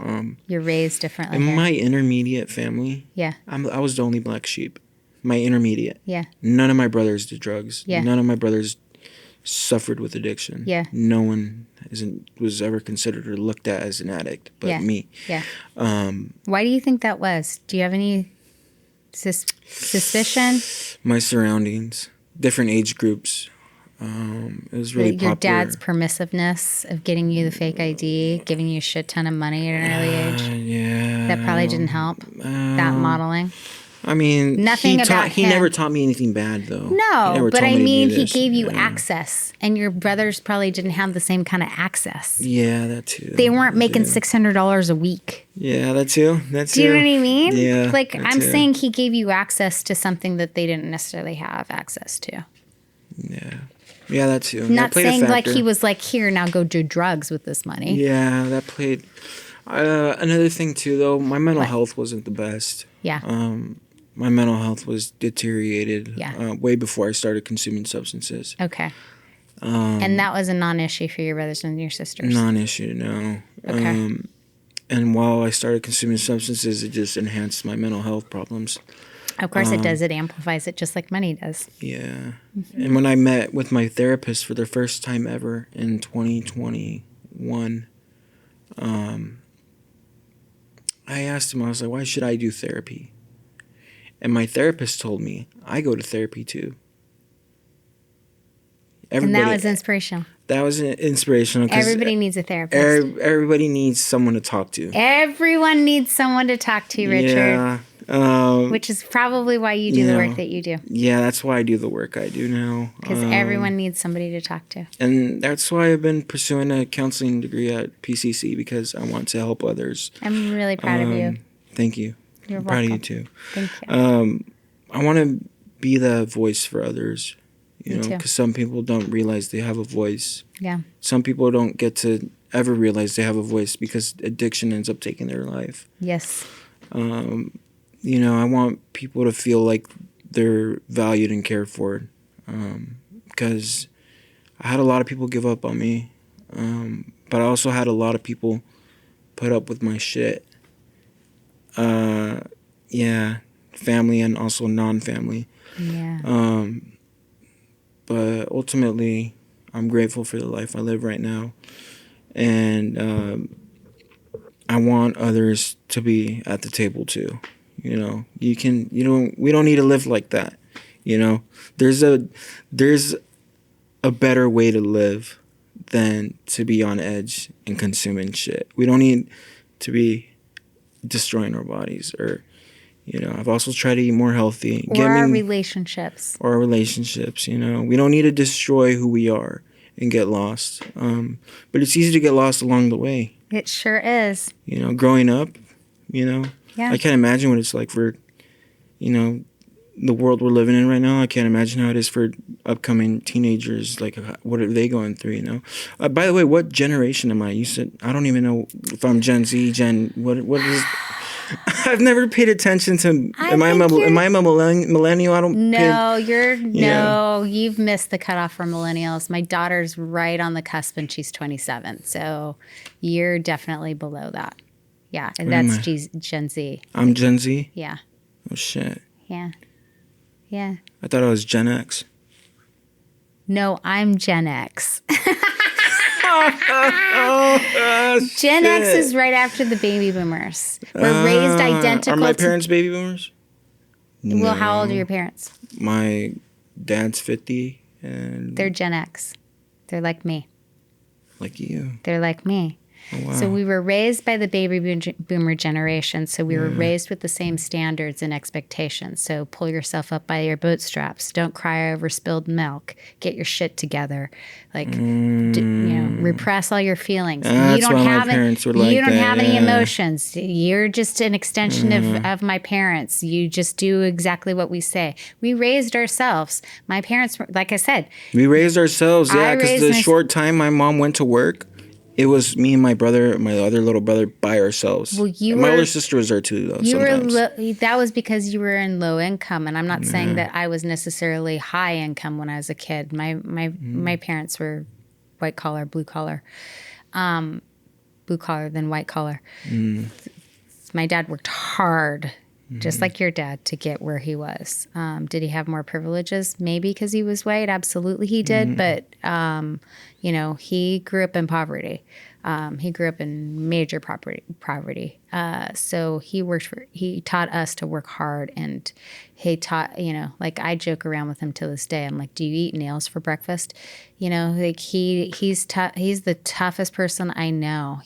Speaker 1: You're raised differently.
Speaker 2: In my intermediate family,
Speaker 1: yeah.
Speaker 2: I was the only black sheep. My intermediate.
Speaker 1: Yeah.
Speaker 2: None of my brothers did drugs.
Speaker 1: Yeah.
Speaker 2: None of my brothers suffered with addiction.
Speaker 1: Yeah.
Speaker 2: No one was ever considered or looked at as an addict but me.
Speaker 1: Yeah. Why do you think that was? Do you have any suspicion?
Speaker 2: My surroundings, different age groups. It was really
Speaker 1: your
Speaker 2: popular.
Speaker 1: dad's permissiveness of getting you the fake ID, giving you a shit ton of money at an early age.
Speaker 2: Yeah.
Speaker 1: That probably didn't help. That modeling.
Speaker 2: I mean,
Speaker 1: Nothing about
Speaker 2: he
Speaker 1: him.
Speaker 2: never taught me anything bad, though.
Speaker 1: No, but I mean, he gave you
Speaker 2: Yeah.
Speaker 1: access, and your brothers probably didn't have the same kind of access.
Speaker 2: Yeah, that too.
Speaker 1: They weren't making $600 a week.
Speaker 2: Yeah, that too.
Speaker 1: Do you know what I mean?
Speaker 2: Yeah.
Speaker 1: Like, I'm saying he gave you access to something that they didn't necessarily have access to.
Speaker 2: Yeah. Yeah, that too.
Speaker 1: Not
Speaker 2: that played a
Speaker 1: saying like
Speaker 2: factor.
Speaker 1: he was like, here, now go do drugs with this money.
Speaker 2: Yeah, that played. Another thing too, though, my mental health wasn't the best.
Speaker 1: Yeah.
Speaker 2: My mental health was deteriorated
Speaker 1: Yeah.
Speaker 2: way before I started consuming substances.
Speaker 1: Okay. And that was a non-issue for your brothers and your sisters?
Speaker 2: Non-issue, no.
Speaker 1: Okay.
Speaker 2: And while I started consuming substances, it just enhanced my mental health problems.
Speaker 1: Of course it does. It amplifies it just like money does.
Speaker 2: Yeah. And when I met with my therapist for the first time ever in 2021, I asked him, I was like, why should I do therapy? And my therapist told me, I go to therapy too.
Speaker 1: And that was inspirational.
Speaker 2: That was inspirational.
Speaker 1: Everybody needs a therapist.
Speaker 2: Everybody needs someone to talk to.
Speaker 1: Everyone needs someone to talk to, Richard.
Speaker 2: Yeah.
Speaker 1: Which is probably why you do the work that you do.
Speaker 2: Yeah, that's why I do the work I do now.
Speaker 1: Because everyone needs somebody to talk to.
Speaker 2: And that's why I've been pursuing a counseling degree at PCC, because I want to help others.
Speaker 1: I'm really proud of you.
Speaker 2: Thank you.
Speaker 1: You're
Speaker 2: I'm
Speaker 1: welcome.
Speaker 2: proud of you too.
Speaker 1: Thank you.
Speaker 2: I want to be the voice for others, you know,
Speaker 1: too.
Speaker 2: because some people don't realize they have a voice.
Speaker 1: Yeah.
Speaker 2: Some people don't get to ever realize they have a voice because addiction ends up taking their life.
Speaker 1: Yes.
Speaker 2: You know, I want people to feel like they're valued and cared for, because I had a lot of people give up on me, but I also had a lot of people put up with my shit. Yeah, family and also non-family.
Speaker 1: Yeah.
Speaker 2: But ultimately, I'm grateful for the life I live right now, and I want others to be at the table too. You know, we don't need to live like that. You know, there's a better way to live than to be on edge and consuming shit. We don't need to be destroying our bodies, or, you know, I've also tried to eat more healthy.
Speaker 1: Or our relationships.
Speaker 2: Or our relationships, you know. We don't need to destroy who we are and get lost. But it's easy to get lost along the way.
Speaker 1: It sure is.
Speaker 2: You know, growing up, you know.
Speaker 1: Yeah.
Speaker 2: I can't imagine what it's like for, you know, the world we're living in right now. I can't imagine how it is for upcoming teenagers. Like, what are they going through, you know? By the way, what generation am I? You said, I don't even know if I'm Gen Z, what is... I've never paid attention to... Am I a millennial? I don't...
Speaker 1: No, you've missed the cutoff for millennials. My daughter's right on the cusp and she's 27. So you're definitely below that. Yeah, and that's Gen Z.
Speaker 2: I'm Gen Z?
Speaker 1: Yeah.
Speaker 2: Oh, shit.
Speaker 1: Yeah. Yeah.
Speaker 2: I thought I was Gen X.
Speaker 1: No, I'm Gen X.
Speaker 2: Oh,
Speaker 1: Gen X is right after the baby boomers. We're raised identical.
Speaker 2: Are my parents baby boomers?
Speaker 1: Well, how old are your parents?
Speaker 2: My dad's 50 and...
Speaker 1: They're Gen X. They're like me.
Speaker 2: Like you.
Speaker 1: They're like me.
Speaker 2: Oh, wow.
Speaker 1: So we were raised by the baby boomer generation. So we were raised with the same standards and expectations. So pull yourself up by your bootstraps. Don't cry over spilled milk. Get your shit together. Like, repress all your feelings.
Speaker 2: That's
Speaker 1: you don't
Speaker 2: why
Speaker 1: have
Speaker 2: my parents were like
Speaker 1: You don't
Speaker 2: that,
Speaker 1: have any
Speaker 2: yeah.
Speaker 1: emotions. You're just an extension of my parents. You just do exactly what we say. We raised ourselves. My parents, like I said.
Speaker 2: We raised ourselves, yeah, because the short time my mom went to work, It was me and my brother, my other little brother, by ourselves.
Speaker 1: Well,
Speaker 2: my older sister was there too, though.
Speaker 1: That was because you were in low income, and I'm not saying that I was necessarily high income when I was a kid. My parents were white collar, blue collar than white collar. My dad worked hard, just like your dad, to get where he was. Did he have more privileges? Maybe because he was white. Absolutely he did. But, he grew up in poverty. He grew up in major poverty. So he taught us to work hard, and he taught, I joke around with him to this day. I'm like, do you eat nails for breakfast? He's the toughest person I know.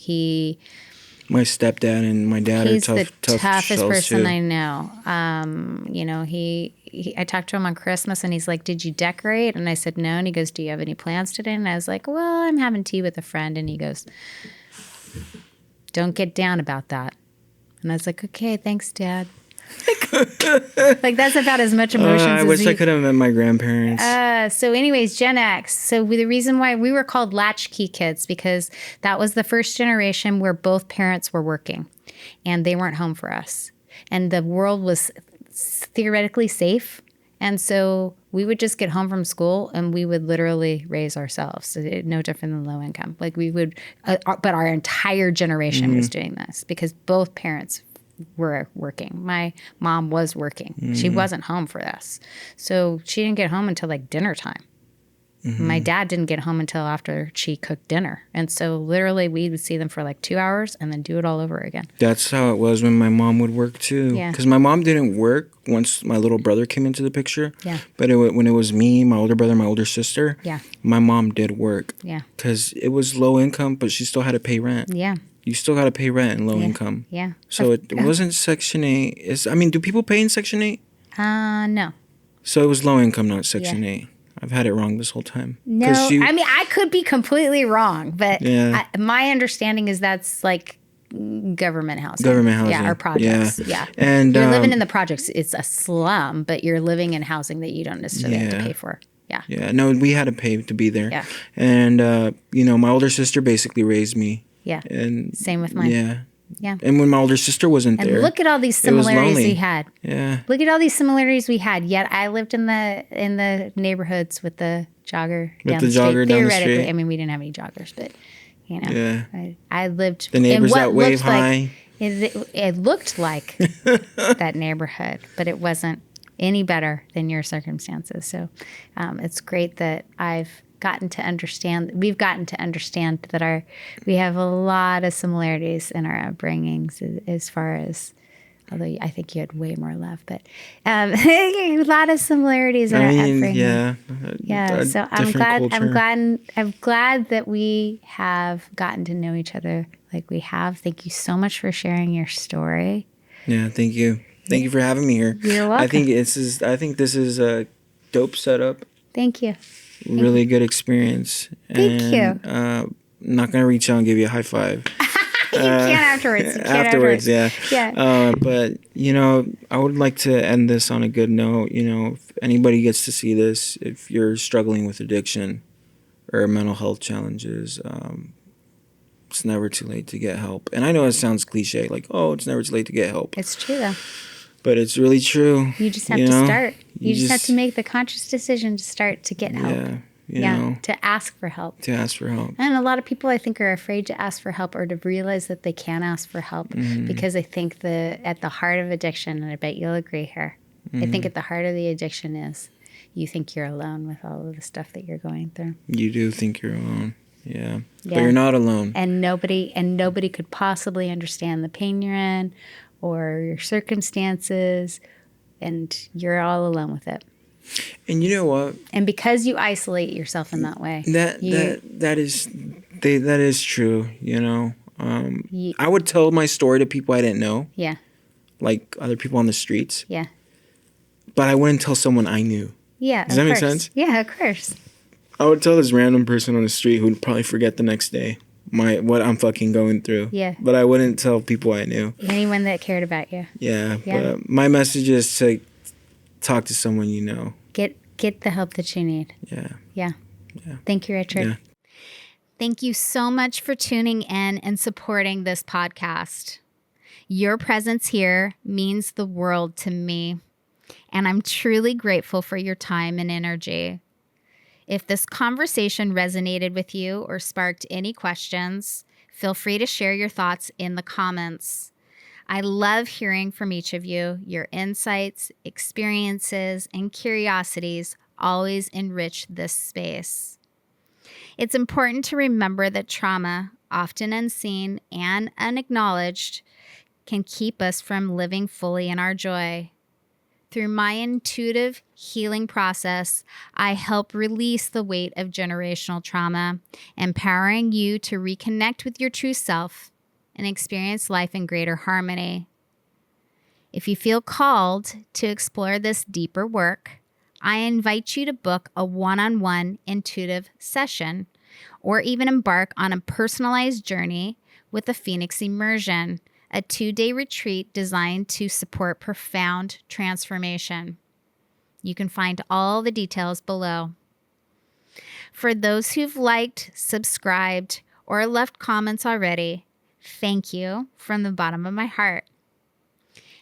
Speaker 2: My stepdad and my dad are tough.
Speaker 1: He's the toughest person
Speaker 2: too.
Speaker 1: I know. I talked to him on Christmas, and he's like, "Did you decorate?" And I said, "No." And he goes, "Do you have any plans today?" And I was like, "Well, I'm having tea with a friend." And he goes, "Don't get down about that." And I was like, "Okay, thanks, Dad." Like that's about as much emotions
Speaker 2: I wish I could have met my grandparents.
Speaker 1: So anyways, Gen X. So the reason why we were called latchkey kids, because that was the first generation where both parents were working and they weren't home for us. And the world was theoretically safe. And so we would just get home from school and we would literally raise ourselves. So no different than low income. Like we would, but our entire generation was doing this because both parents were working. My mom was working. She wasn't home for this. So she didn't get home until like dinner time. My dad didn't get home until after she cooked dinner. And so literally we would see them for like 2 hours and then do it all over again.
Speaker 2: That's how it was when my mom would work too.
Speaker 1: Yeah.
Speaker 2: Because my mom didn't work once my little brother came into the picture.
Speaker 1: Yeah.
Speaker 2: But when it was me, my older brother, my older sister,
Speaker 1: Yeah.
Speaker 2: my mom did work.
Speaker 1: Yeah.
Speaker 2: Because it was low income, but she still had to pay rent.
Speaker 1: Yeah.
Speaker 2: You still got to pay rent in low income.
Speaker 1: Yeah.
Speaker 2: So it wasn't Section 8. Do people pay in Section 8?
Speaker 1: No.
Speaker 2: So it was low income, not Section 8. I've had it wrong this whole time.
Speaker 1: No, I could be completely wrong, but my understanding is that's like government housing. Yeah, or projects. Yeah.
Speaker 2: And
Speaker 1: you're living in the projects. It's a slum, but you're living in housing that you don't necessarily have to pay for. Yeah.
Speaker 2: Yeah. No, we had to pay to be there.
Speaker 1: Yeah.
Speaker 2: And, my older sister basically raised me.
Speaker 1: Yeah.
Speaker 2: And
Speaker 1: same with mine.
Speaker 2: Yeah.
Speaker 1: Yeah.
Speaker 2: And when my older sister wasn't there.
Speaker 1: And look at all these similarities we had.
Speaker 2: Yeah.
Speaker 1: Look at all these similarities we had. Yet I lived in the neighborhoods with the jogger down the street. Theoretically, we didn't have any joggers, but I lived.
Speaker 2: The neighbors that wave high.
Speaker 1: It looked like that neighborhood, but it wasn't any better than your circumstances. So it's great that we've gotten to understand that we have a lot of similarities in our upbringings as far as, although I think you had way more love, but a lot of similarities in our upbringing. Yeah. So I'm glad that we have gotten to know each other like we have. Thank you so much for sharing your story.
Speaker 2: Yeah, thank you. Thank you for having me here.
Speaker 1: You're welcome.
Speaker 2: I think this is a dope setup.
Speaker 1: Thank you.
Speaker 2: Really good experience.
Speaker 1: Thank you.
Speaker 2: I'm not going to reach out and give you a high five.
Speaker 1: You can afterwards.
Speaker 2: Afterwards, yeah.
Speaker 1: Yeah.
Speaker 2: But, I would like to end this on a good note. If anybody gets to see this, if you're struggling with addiction or mental health challenges, it's never too late to get help. And I know it sounds cliche, like, oh, it's never too late to get help.
Speaker 1: It's true, though.
Speaker 2: But it's really true.
Speaker 1: You just have to start. You just have to make the conscious decision to start to get help. To ask for help. And a lot of people, I think, are afraid to ask for help or to realize that they can ask for help because I think at the heart of addiction, and I bet you'll agree here, I think at the heart of the addiction is you think you're alone with all of the stuff that you're going through.
Speaker 2: You do think you're alone. Yeah. But you're not alone.
Speaker 1: And nobody could possibly understand the pain you're in or your circumstances, and you're all alone with it.
Speaker 2: And you know what?
Speaker 1: And because you isolate yourself in that way,
Speaker 2: that is true. I would tell my story to people I didn't know.
Speaker 1: Yeah.
Speaker 2: Like other people on the streets.
Speaker 1: Yeah.
Speaker 2: But I wouldn't tell someone I knew.
Speaker 1: Yeah.
Speaker 2: Does that make sense?
Speaker 1: Yeah, of course.
Speaker 2: I would tell this random person on the street who'd probably forget the next day what I'm fucking going through.
Speaker 1: Yeah.
Speaker 2: But I wouldn't tell people I knew.
Speaker 1: Anyone that cared about you.
Speaker 2: Yeah. But my message is to talk to someone you know.
Speaker 1: Get the help that you need.
Speaker 2: Yeah.
Speaker 1: Yeah. Thank you, Richard.
Speaker 2: Yeah.
Speaker 1: Thank you so much for tuning in and supporting this podcast. Your presence here means the world to me, and I'm truly grateful for your time and energy. If this conversation resonated with you or sparked any questions, feel free to share your thoughts in the comments. I love hearing from each of you. Your insights, experiences, and curiosities always enrich this space. It's important to remember that trauma, often unseen and unacknowledged, can keep us from living fully in our joy. Through my intuitive healing process, I help release the weight of generational trauma, empowering you to reconnect with your true self and experience life in greater harmony. If you feel called to explore this deeper work, I invite you to book a one-on-one intuitive session or even embark on a personalized journey with a Phoenix Immersion, a 2-day retreat designed to support profound transformation. You can find all the details below. For those who've liked, subscribed, or left comments already, thank you from the bottom of my heart.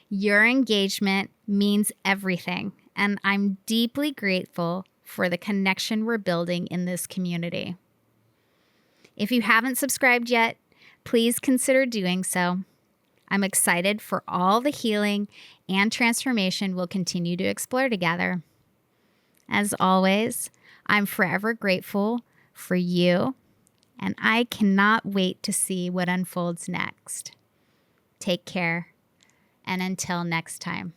Speaker 1: Your engagement means everything, and I'm deeply grateful for the connection we're building in this community. If you haven't subscribed yet, please consider doing so. I'm excited for all the healing and transformation we'll continue to explore together. As always, I'm forever grateful for you, and I cannot wait to see what unfolds next. Take care, and until next time.